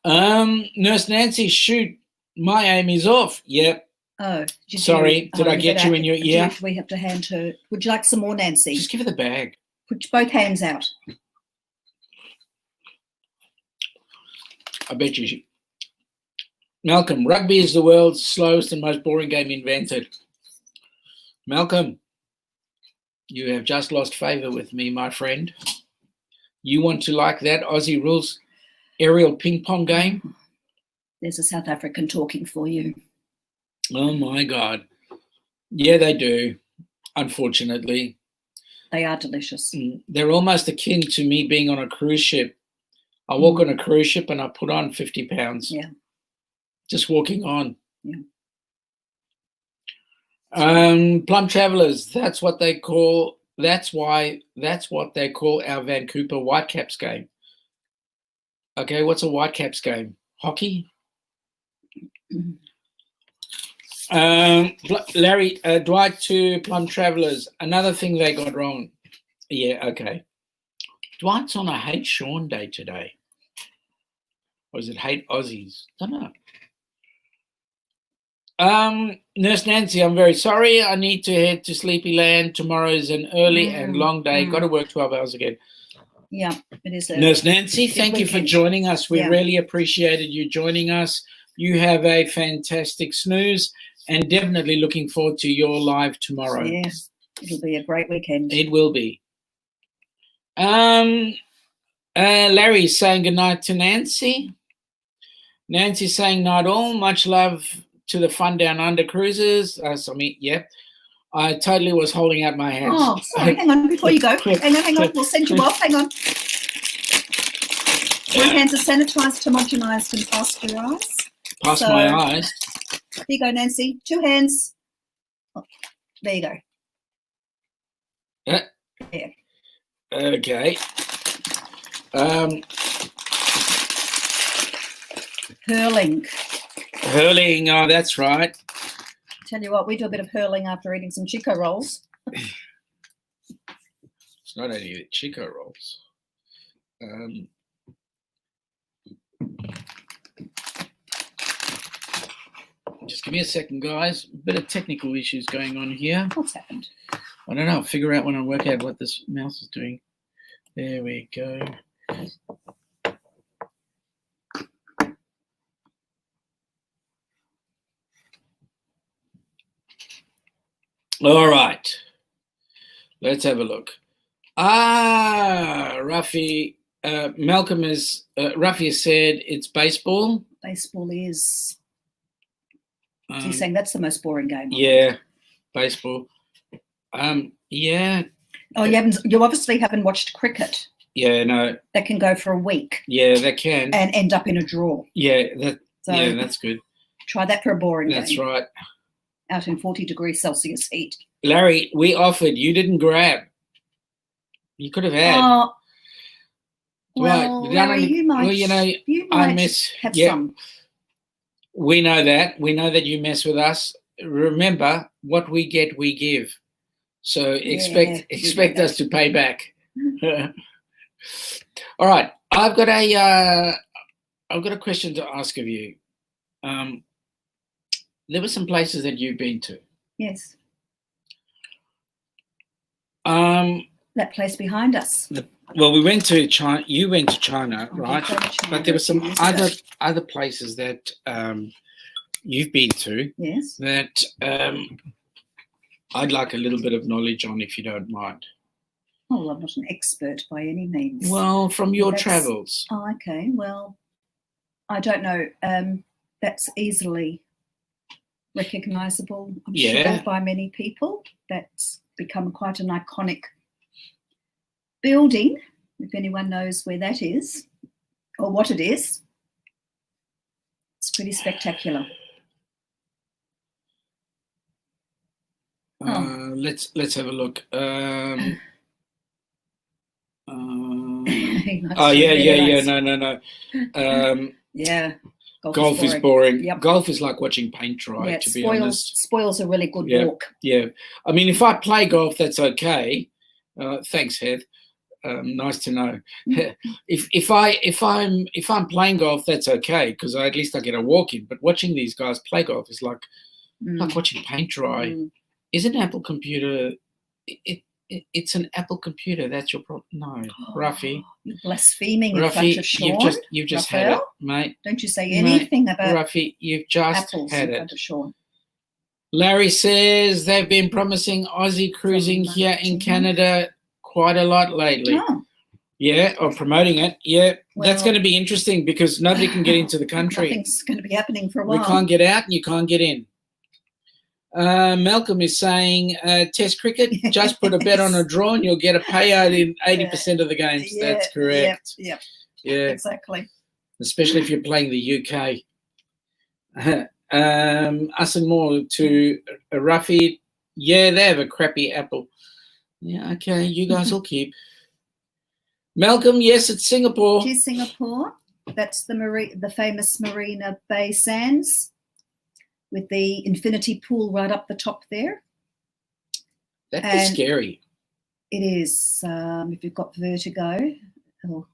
Nurse Nancy, shoot, my aim is off. Yep. Oh, sorry, did I get you in your ear? We have to hand her. Would you like some more, Nancy? Just give her the bag. Put both hands out. I bet you. Malcolm, rugby is the world's slowest and most boring game invented. Malcolm, you have just lost favour with me, my friend. You want to like that Aussie rules aerial ping pong game? There's a South African talking for you. Oh, my God. Yeah, they do, unfortunately. They are delicious. They're almost akin to me being on a cruise ship. I walk on a cruise ship and I put on 50 pounds. Yeah. Just walking on. Yeah. Plum Travellers, that's what they call our Vancouver Whitecaps game. Okay, what's a Whitecaps game? Hockey? Larry, Dwight to Plum Travellers, another thing they got wrong. Yeah, okay. Dwight's on a Hate Sean Day today. Or is it Hate Aussies? I don't know. Nurse Nancy, I'm very sorry. I need to head to Sleepy Land. Tomorrow's an early and long day. Got to work 12 hours again. Yeah, it is. Nurse Nancy, thank you for joining us. We really appreciated you joining us. You have a fantastic snooze and definitely looking forward to your live tomorrow. Yeah, it'll be a great weekend. It will be. Larry's saying goodnight to Nancy. Nancy's saying night all. Much love to the fun Downunder Cruisers. Yeah. I totally was holding out my hands. Oh, sorry. Hang on, before you go. Hang on. We'll send you off. Hang on. My hands are sanitised, homogenised and pasteurised. Past my eyes. There you go, Nancy. 2 hands. Oh, there you go. Yeah. Okay. Hurling, oh, that's right. Tell you what, we do a bit of hurling after eating some Chico rolls. It's not only the Chico rolls. Just give me a second, guys. A bit of technical issues going on here. What's happened? I don't know. I'll figure out when I work out what this mouse is doing. There we go. All right. Let's have a look. Ruffy. Malcolm is. Ruffy has said it's baseball. Baseball is. So you're saying that's the most boring game? Yeah, baseball. Yeah. Oh, you obviously haven't watched cricket. Yeah, no. That can go for a week. Yeah, that can. And end up in a draw. Yeah, that's good. Try that for a boring game. That's right. Out in 40 degrees Celsius heat. Larry, we offered. You didn't grab. You could have had. Well, Larry, you might. Well, you know, I miss. Have some. We know that. We know that you mess with us. Remember, what we get, we give. So expect us to pay back. All right, I've got a question to ask of you. There were some places that you've been to. Yes. That place behind us. Well, we went to China. You went to China, right? But there were some other places that you've been to. Yes. That I'd like a little bit of knowledge on, if you don't mind. Oh, I'm not an expert by any means. Well, from your travels. Oh, okay. Well, I don't know. That's easily recognisable, I'm sure, by many people. That's become quite an iconic building, if anyone knows where that is or what it is. It's pretty spectacular. Let's have a look. No. Yeah. Golf is boring. Yep. Golf is like watching paint dry, to be honest. Spoils a really good walk. Yeah. I mean, if I play golf, that's okay. Thanks, Heath. Nice to know. If I'm playing golf, that's okay, because at least I get a walk in. But watching these guys play golf is like watching paint dry. Is an Apple computer? It's an Apple computer. That's your problem. No, Ruffy. You're blaspheming in Ruffy, front of Sean. you've just had it, mate. Don't you say anything about Ruffy, you've just apples had in it. front of Sean. Larry says they've been promising Aussie cruising here in Canada quite a lot lately. Oh. Yeah, or promoting it. Yeah, Well, that's going to be interesting because nobody can get into the country. Nothing's going to be happening for a while. We can't get out and you can't get in. Malcolm is saying Test cricket, just put a bet on a draw and you'll get a payout in 80% of the games. Yeah, That's correct. Yeah, exactly. Especially if you're playing the UK. Us and more to Ruffy. Yeah, they have a crappy Apple. Yeah, okay, you guys will keep. Malcolm, yes, it's Singapore. It is Singapore. That's the famous Marina Bay Sands with the infinity pool right up the top there. That's scary. It is. If you've got vertigo or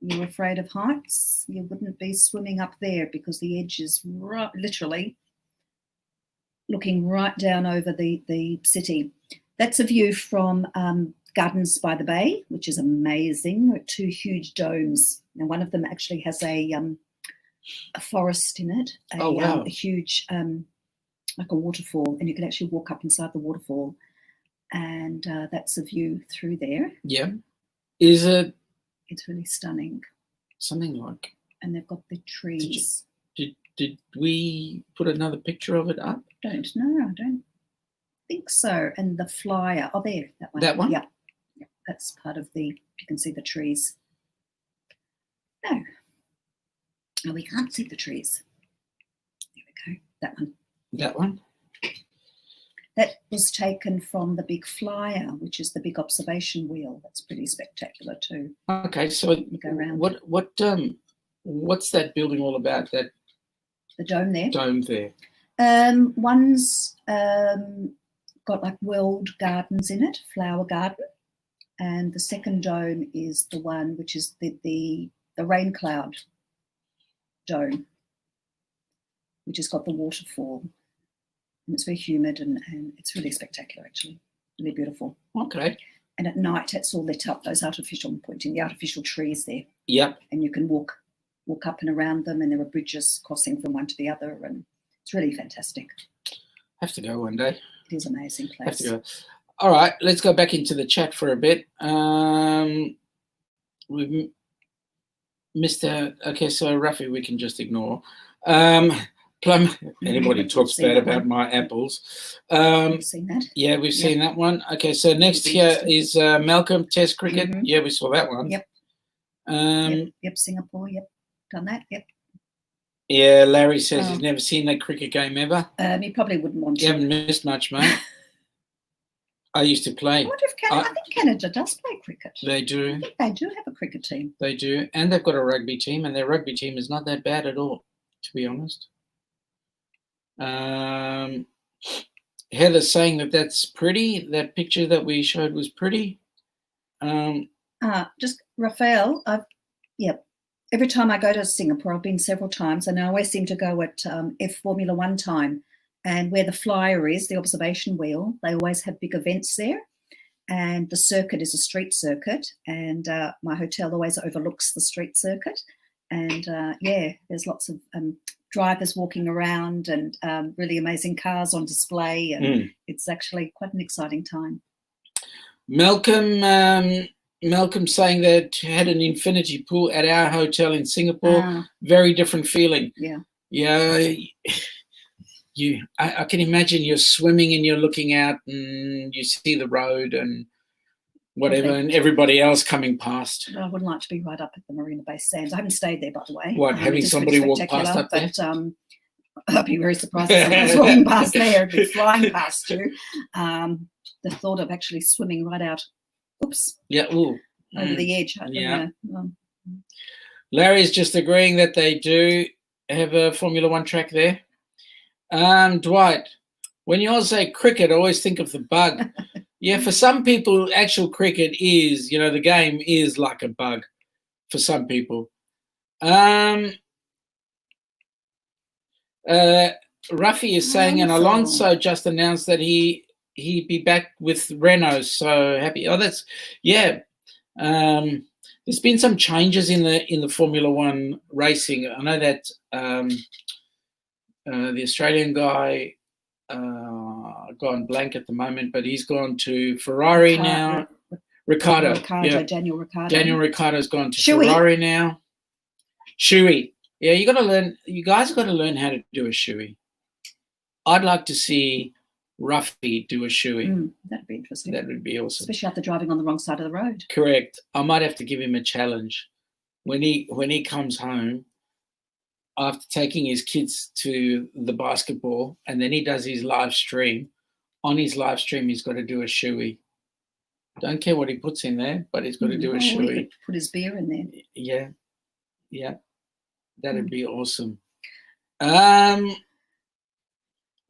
you're afraid of heights, you wouldn't be swimming up there because the edge is literally looking right down over the city. That's a view from Gardens by the Bay, which is amazing. 2 huge domes. Now, one of them actually has a forest in it, a huge, like a waterfall, and you can actually walk up inside the waterfall, and that's a view through there. Yeah. Is it? It's really stunning. Something like. And they've got the trees. Did we put another picture of it up? I don't think so. And the flyer. Oh, there, that one. That one? Yeah. That's part of the. You can see the trees. No, we can't see the trees. There we go. That one. That one? That was taken from the big flyer, which is the big observation wheel. That's pretty spectacular too. Okay, so you go around. What's that building all about? That the dome there. Dome there. One's got like world gardens in it, flower garden, and the second dome is the one which is the rain cloud dome, which has got the waterfall. And it's very humid and it's really spectacular, actually. Really beautiful. Okay. And at night, it's all lit up, those artificial, I'm pointing the artificial trees there. Yep. And you can walk up and around them, and there are bridges crossing from one to the other, and it's really fantastic. Have to go one day. It is an amazing place. Have to go. All right, let's go back into the chat for a bit. We've missed out. Okay, so Ruffy, we can just ignore. Anybody talks bad about my apples. We've seen that. Yeah, we've seen that one. Okay, so next here is Malcolm, Test cricket. Mm-hmm. Yeah, we saw that one. Yep. Yep, Singapore. Yep, done that. Yep. Yeah, Larry says he's never seen that cricket game ever. You probably wouldn't want to. You haven't missed much, mate. I used to play. I wonder if Canada, I think Canada does play cricket. They do. I think they do have a cricket team. They do. And they've got a rugby team, and their rugby team is not that bad at all, to be honest. Heather's saying that's pretty. That picture that we showed was pretty. Just Raphael, every time I go to Singapore, I've been several times, and I always seem to go at F Formula One time. And where the flyer is, the observation wheel, they always have big events there. And the circuit is a street circuit, and my hotel always overlooks the street circuit. And there's lots of drivers walking around and really amazing cars on display, and it's actually quite an exciting time. Malcolm saying that had an infinity pool at our hotel in Singapore. Very different feeling. Yeah. I can imagine you're swimming and you're looking out and you see the road and whatever, and everybody else coming past. I would like to be right up at the Marina Bay Sands. I haven't stayed there, by the way. What, having somebody walk past up there? But I'd be very surprised if someone's walking past there. It'd be flying past you. The thought of actually swimming right out, over the edge. I don't know. Larry's just agreeing that they do have a Formula One track there. Dwight, when you all say cricket, I always think of the bug. Yeah, for some people, actual cricket is, the game is like a bug for some people. Ruffy is saying, and Alonso just announced that he he'd be back with Renault. So happy. Oh, that's yeah. There's been some changes in the Formula One racing. I know that the Australian guy gone blank at the moment, but he's gone to Ferrari now. Ricciardo, yeah. Daniel Ricciardo. Daniel Ricciardo's gone to Ferrari now. Shoey. Yeah, you guys got to learn how to do a shoey. I'd like to see Ruffy do a shoey. That'd be interesting. That would be awesome. Especially after driving on the wrong side of the road. Correct. I might have to give him a challenge. When he comes home after taking his kids to the basketball and then he does his live stream, on his live stream he's got to do a shoey. Don't care what he puts in there, but he's got to do a shoey. He could put his beer in there. Yeah. Yeah. That'd be awesome.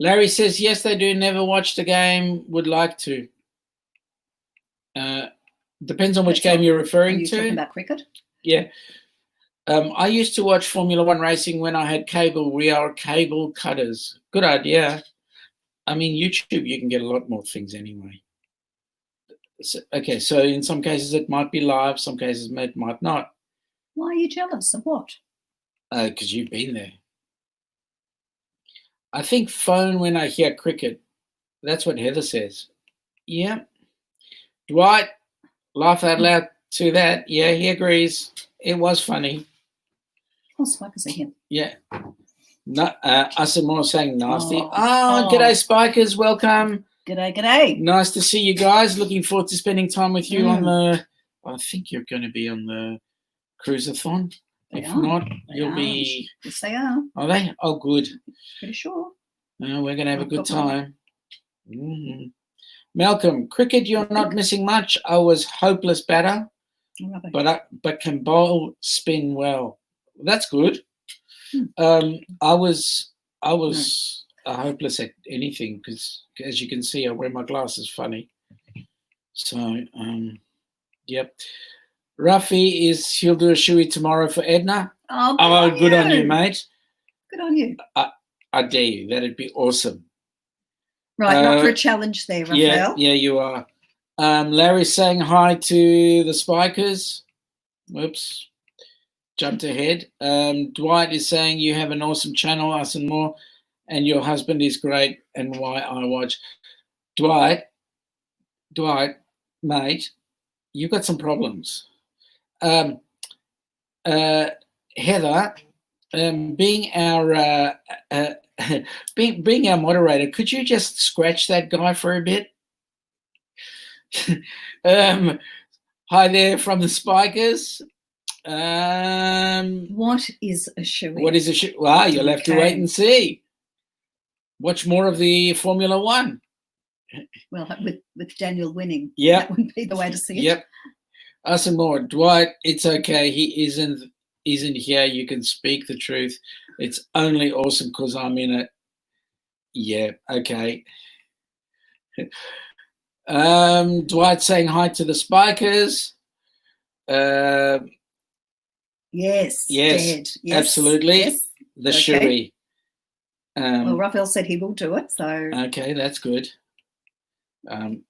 Larry says, yes, they do. Never watched the game. Would like to. Depends on which game you're referring to. Talking about cricket? Yeah. I used to watch Formula One racing when I had cable. We are cable cutters. Good idea. I mean, YouTube, you can get a lot more things anyway. So, okay, so in some cases it might be live. Some cases it might not. Why are you jealous of what? Because you've been there. I think phone when I hear cricket. That's what Heather says. Yeah. Dwight, laugh out loud to that. Yeah, he agrees. It was funny. Oh, Spikers are here. Yeah. No, us and more saying nasty. G'day, Spikers. Welcome. G'day. Nice to see you guys. Looking forward to spending time with you on the. I think you're going to be on the cruiseathon. If not, you'll be. Yes, they are. Are they? Oh, good. Pretty sure. We're going to have a good time. Mm-hmm. Malcolm, cricket, you're not missing much. I was hopeless batter, but can bowl, spin well. That's good. I was hopeless at anything because, as you can see, I wear my glasses funny. So, yep. Ruffy he'll do a shoey tomorrow for Edna. Oh, good on you, mate. Good on you. I dare you. That'd be awesome. Right, not for a challenge there, Raphael. Yeah, you are. Larry's saying hi to the Spikers. Whoops. Jumped ahead. Dwight is saying you have an awesome channel, us and more, and your husband is great and why I watch. Dwight, mate, you've got some problems. Heather, being our being our moderator, could you just scratch that guy for a bit? Hi there from the Spikers. What is a shoey? What is a shoey? Well, you'll have to wait and see. Watch more of the Formula One. Well, with Daniel winning, that would be the way to see it. Yep. Us and more. Dwight, it's okay. He isn't here. You can speak the truth. It's only awesome because I'm in it. Yeah, okay. Dwight saying hi to the Spikers. Yes, Dad. Yes, absolutely. Yes. The shoey. Well, Raphael said he will do it, so. Okay, that's good. And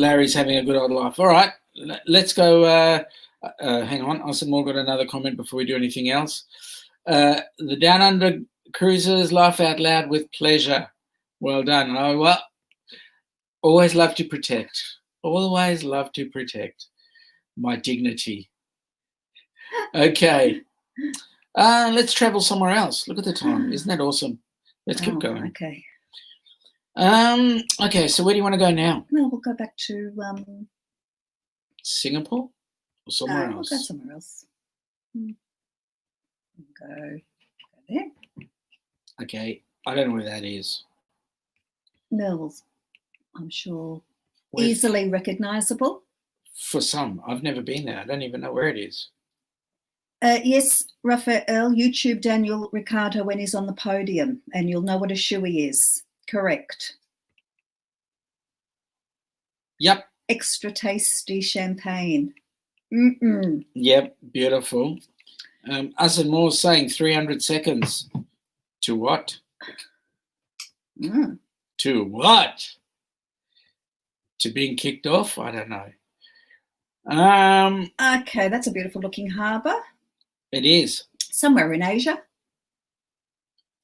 Larry's having a good old laugh. All right, let's go. Hang on, Austin got another comment before we do anything else. The Downunder Cruisers laugh out loud with pleasure. Well done. Oh, well, always love to protect. Always love to protect my dignity. Okay. Let's travel somewhere else. Look at the time. Isn't that awesome? Let's keep going. Okay. Okay, so where do you want to go now? Well, we'll go back to Singapore or somewhere else? We'll go somewhere else. Go there. Okay, I don't know where that is. Well, I'm sure easily recognisable. For some. I've never been there. I don't even know where it is. Yes, Raphael, YouTube Daniel Ricciardo when he's on the podium, and you'll know what a shoey is. Correct. Yep. Extra tasty champagne. Yep, beautiful. Us and more saying 300 seconds. To what? To what? to being kicked off. I don't know. Okay, that's a beautiful looking harbour. It is. Somewhere in Asia.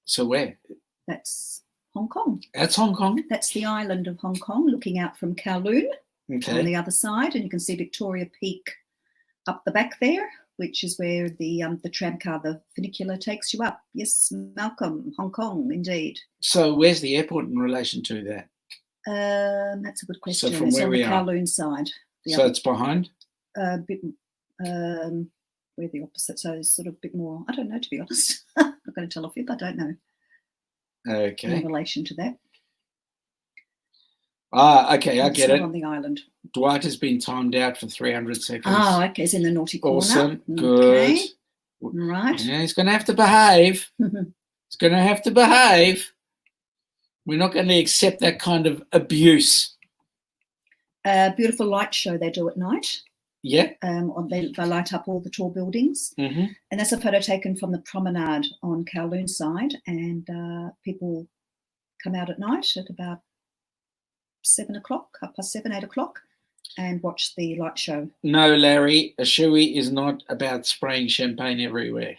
So where? That's Hong Kong. That's Hong Kong? That's the island of Hong Kong, looking out from Kowloon on the other side. And you can see Victoria Peak up the back there, which is where the tram car, the funicular, takes you up. Yes, Malcolm, Hong Kong, indeed. So where's the airport in relation to that? That's a good question. So from it's where on we the are. Kowloon side. So it's behind? We're the opposite, so it's sort of a bit more, I don't know, to be honest. I'm not going to tell a fib, I don't know. Okay. In relation to that. Okay, I get it. On the island. Dwight has been timed out for 300 seconds. Okay, it's in the naughty corner. Awesome, good. Okay. Right. Yeah, he's going to have to behave. He's going to have to behave. We're not going to accept that kind of abuse. Beautiful light show they do at night. Yeah. They light up all the tall buildings. Mm-hmm. And that's a photo taken from the promenade on Kowloon side. And people come out at night at about 7 o'clock, 7:30, 8 o'clock, and watch the light show. No, Larry, a shoey is not about spraying champagne everywhere.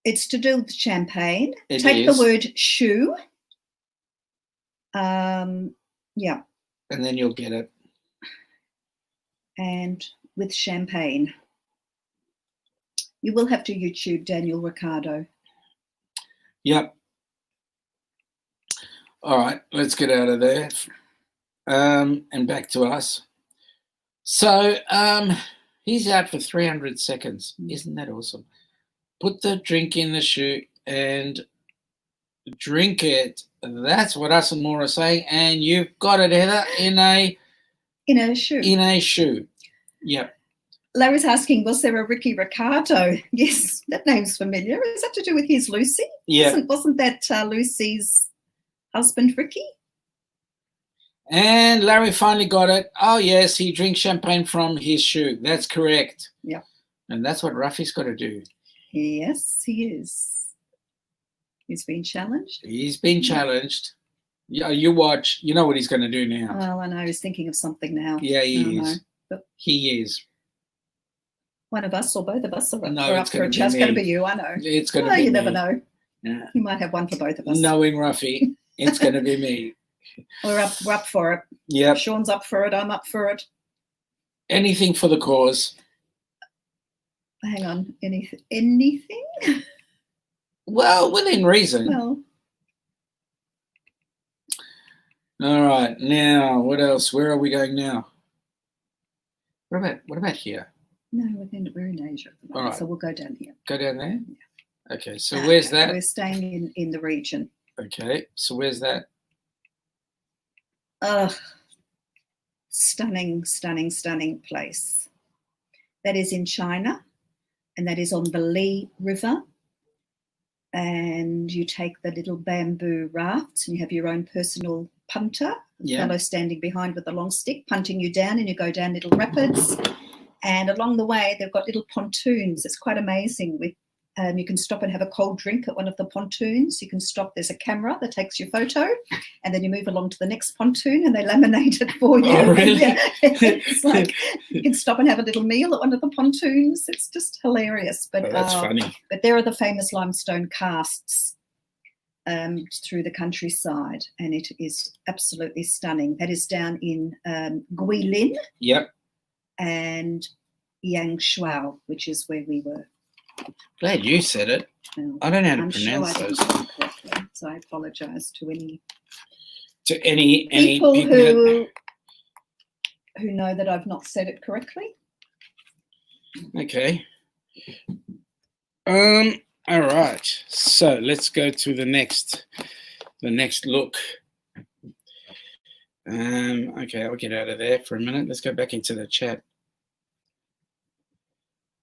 It's to do with champagne. It Take is. the word shoe. Yeah. And then you'll get it. And with champagne. You will have to YouTube Daniel Ricciardo. Yep. All right, let's get out of there and back to us. So he's out for 300 seconds. Isn't that awesome? Put the drink in the shoe and drink it. That's what us and more are saying. And you've got it, Heather, in a shoe. In a shoe. Yep. Larry's asking, was there a Ricky Ricardo? Yes, that name's familiar. Is that to do with his Lucy? Yeah. Wasn't that Lucy's husband, Ricky? And Larry finally got it. Oh, yes, he drinks champagne from his shoe. That's correct. Yeah. And that's what Ruffy's got to do. Yes, he is. He's been challenged. He's been challenged. Yeah, you watch. You know what he's going to do now. Well, I know. He's thinking of something now. Yeah, he is. But he is. One of us or both of us are up for a chat. It's going to be you, I know. It's going to be me. You never know. Yeah. You might have one for both of us. Knowing Ruffy, it's going to be me. We're up for it. Yeah. Sean's up for it. I'm up for it. Anything for the cause. Hang on. Anything? Well, within reason. Well. All right. Now, what else? Where are we going now? What about here? No, we're in Asia. All right. So we'll go down here. Go down there? Yeah. Okay. So where's that? We're staying in the region. Okay. So where's that? Stunning, stunning, stunning place. That is in China, and that is on the Li River. And you take the little bamboo rafts, and you have your own personal punter, fellow standing behind with a long stick, punting you down, and you go down little rapids. And along the way, they've got little pontoons. It's quite amazing. With you can stop and have a cold drink at one of the pontoons. You can stop. There's a camera that takes your photo, and then you move along to the next pontoon, and they laminate it for you. Oh, really? It's like you can stop and have a little meal at one of the pontoons. It's just hilarious. But that's funny. But there are the famous limestone casts through the countryside, and it is absolutely stunning. That is down in Guilin. Yep. And Yangshuo, which is where we were. Glad you said it. Well, I don't know how to pronounce those. Correctly, so I apologise to any people who know that I've not said it correctly. Okay. All right. So let's go to the next look. Okay, I'll get out of there for a minute. Let's go back into the chat.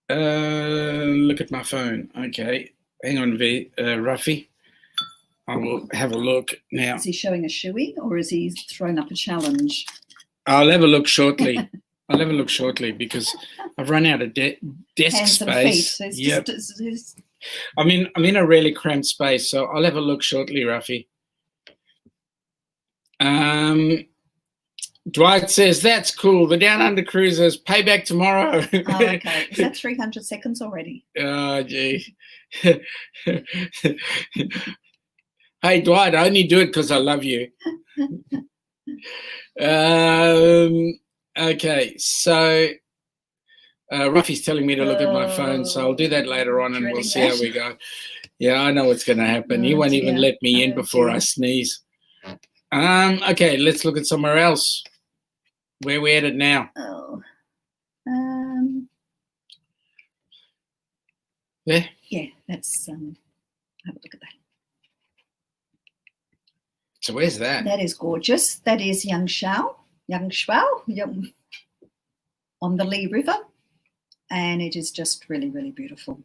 Look at my phone. Okay, hang on, Ruffy. I will have a look now. Is he showing a shoey, or is he throwing up a challenge? I'll have a look shortly. Because I've run out of desk Hands space. And feet. Yep. I'm in a really cramped space, so I'll have a look shortly, Ruffy. Dwight says, that's cool. The Downunder Cruisers, payback tomorrow. Oh, okay. Is that 300 seconds already? Oh, gee. Hey, Dwight, I only do it because I love you. Okay, so Ruffy's telling me to look at my phone, so I'll do that later on and we'll see how we go. Yeah, I know what's going to happen. He won't even let me in before I sneeze. Okay, let's look at somewhere else. Where we at it now? There? Yeah, let's have a look at that. So where's that? That is gorgeous. That is Young Shao on the Lee River, and it is just really, really beautiful.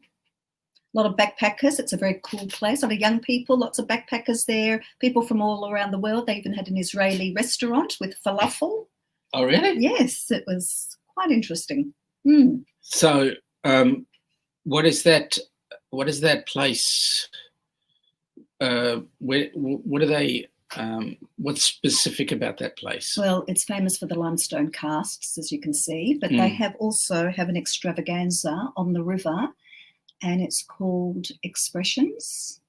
A lot of backpackers. It's a very cool place. A lot of young people, lots of backpackers there, people from all around the world. They even had an Israeli restaurant with falafel. Oh, really? Yes, it was quite interesting. So what is that place? What are they? What's specific about that place? Well, it's famous for the limestone casts, as you can see, but they also have an extravaganza on the river, and it's called Expressions,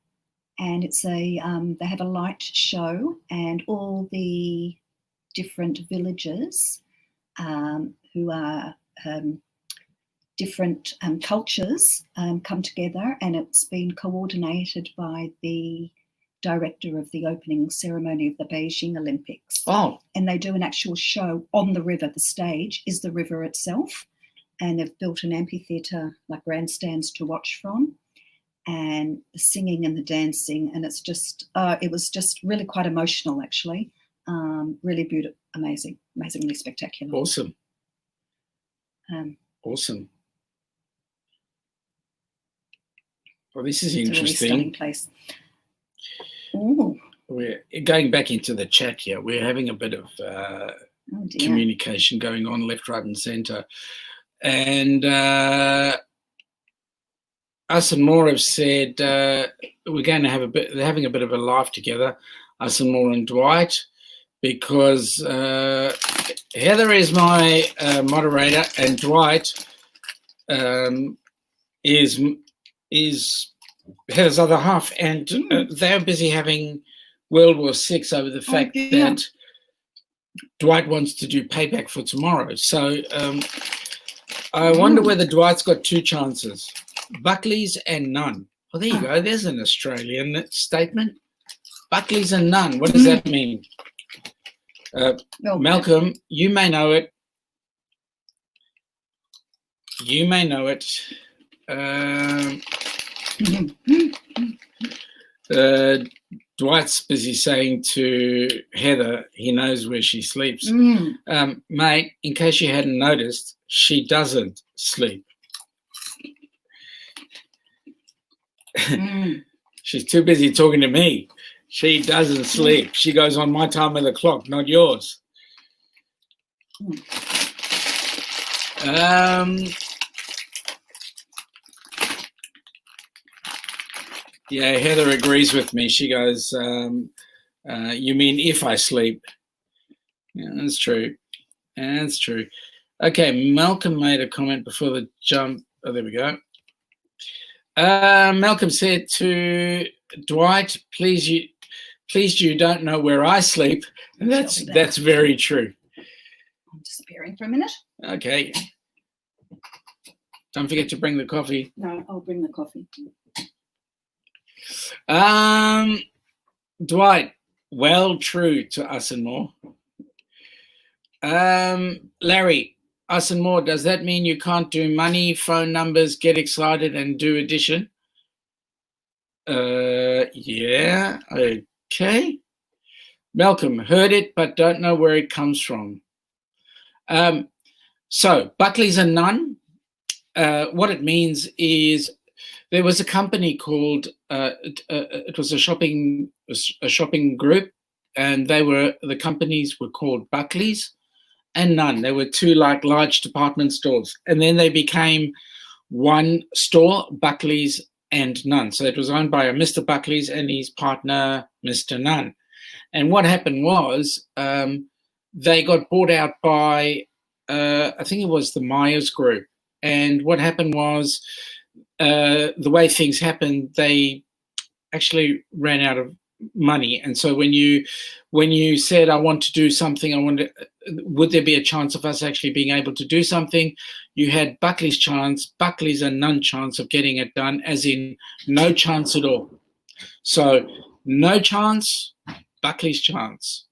and it's they have a light show, and all the different villages who are different cultures come together, and it's been coordinated by the director of the opening ceremony of the Beijing Olympics. Oh. And they do an actual show on the river. The stage is the river itself, and they've built an amphitheatre, like grandstands to watch from, and the singing and the dancing, and it's just, it was just really quite emotional, actually. Really beautiful, amazingly spectacular. Awesome. Awesome. Well, this is interesting. It's a really stunning place. Ooh. We're going back into the chat here. We're having a bit of communication going on left, right, and centre. And us and Moore have said we're going to have they're having a bit of a laugh together, us and Moore and Dwight, because Heather is my moderator and Dwight is Heather's other half, and they're busy having World War VI over the fact that Dwight wants to do payback for tomorrow. So I wonder whether Dwight's got two chances, Buckley's and none. Well, there you go. There's an Australian statement. Buckley's and none. What does that mean? Malcolm, you may know it. You may know it. Dwight's busy saying to Heather he knows where she sleeps. Mate, in case you hadn't noticed, she doesn't sleep. She's too busy talking to me. She doesn't sleep. She goes on my time of the clock, not yours. Yeah, Heather agrees with me. She goes, you mean if I sleep? Yeah, that's true. That's true. Okay, Malcolm made a comment before the jump. Oh, there we go. Malcolm said to Dwight, please you don't know where I sleep. And that's very true. I'm disappearing for a minute. Okay. Don't forget to bring the coffee. No, I'll bring the coffee. Dwight, well, true to us and more. Larry, us and more, does that mean you can't do money, phone numbers, get excited and do addition? Yeah, okay. Malcolm, heard it, but don't know where it comes from. So Buckley's a none. What it means is there was a company called it was a shopping group, and the companies were called Buckley's and Nunn. There were two like large department stores, and then they became one store, Buckley's and Nunn. So it was owned by a Mr. Buckley's and his partner, Mr. Nunn. And what happened was they got bought out by, I think it was the Myers Group. And what happened was, the way things happened, they actually ran out of money. And so when you said, I want to do something, would there be a chance of us actually being able to do something? You had Buckley's chance, Buckley's and none chance of getting it done, as in no chance at all. So no chance, Buckley's chance.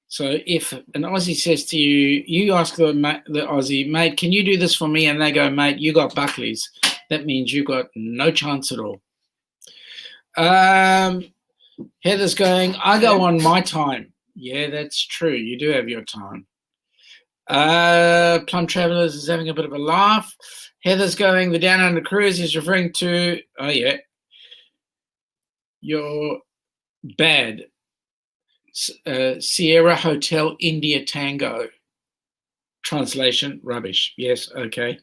So if an Aussie says to you, you ask the Aussie, mate, can you do this for me? And they go, mate, you got Buckley's. That means you got no chance at all. Heather's going, I go on my time. Yeah, that's true. You do have your time. Plum Travellers is having a bit of a laugh. Heather's going, the Downunder Cruise is referring to, oh yeah, you're bad. Sierra Hotel India Tango. Translation, rubbish. Yes, okay.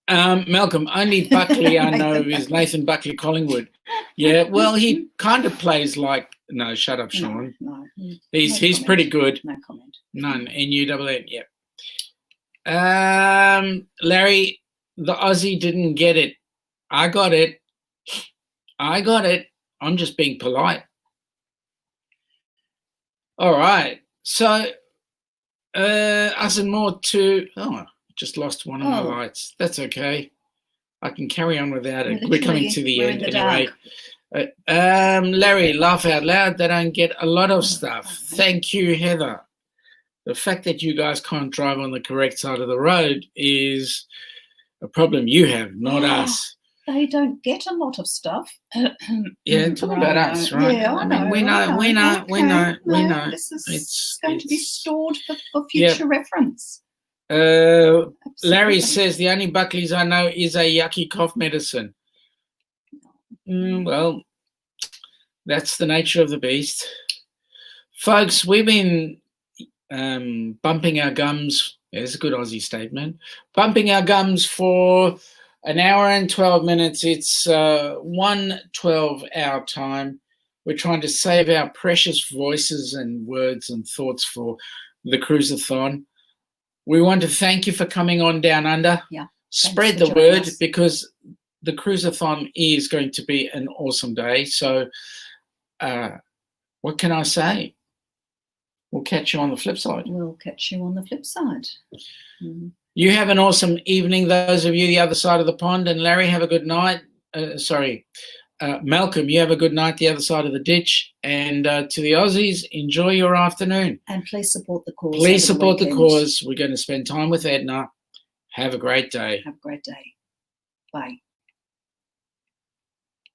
Malcolm, only Buckley I know is Nathan Buckley Collingwood. Yeah, well, he kind of plays like, no, shut up, Sean. No. He's pretty good. No comment. None. N-U-N-N, yep. Larry, the Aussie didn't get it. I got it. I'm just being polite. All right. So, us and more to, just lost one of my lights. That's okay. I can carry on without it. We're coming to the end anyway. Larry, laugh out loud. They don't get a lot of stuff. Thank you, Heather. The fact that you guys can't drive on the correct side of the road is a problem you have, not us. They don't get a lot of stuff. Yeah, talk about us, right? Yeah, I mean, we know. This is going to be stored for future reference. Larry says the only Buckley's I know is a yucky cough medicine. Well, that's the nature of the beast. Folks, we've been bumping our gums. There's a good Aussie statement. Bumping our gums for an hour and 12 minutes. It's 1:12 our time. We're trying to save our precious voices and words and thoughts for the cruiseathon. We want to thank you for coming on Down Under. Yeah. Spread the word, because the cruiseathon is going to be an awesome day. So what can I say? We'll catch you on the flip side. We'll catch you on the flip side. You have an awesome evening, those of you the other side of the pond. And Larry, have a good night. Malcolm, you have a good night the other side of the ditch. And to the Aussies, enjoy your afternoon. And please support the cause. Please support the cause. We're going to spend time with Edna. Have a great day. Have a great day. Bye.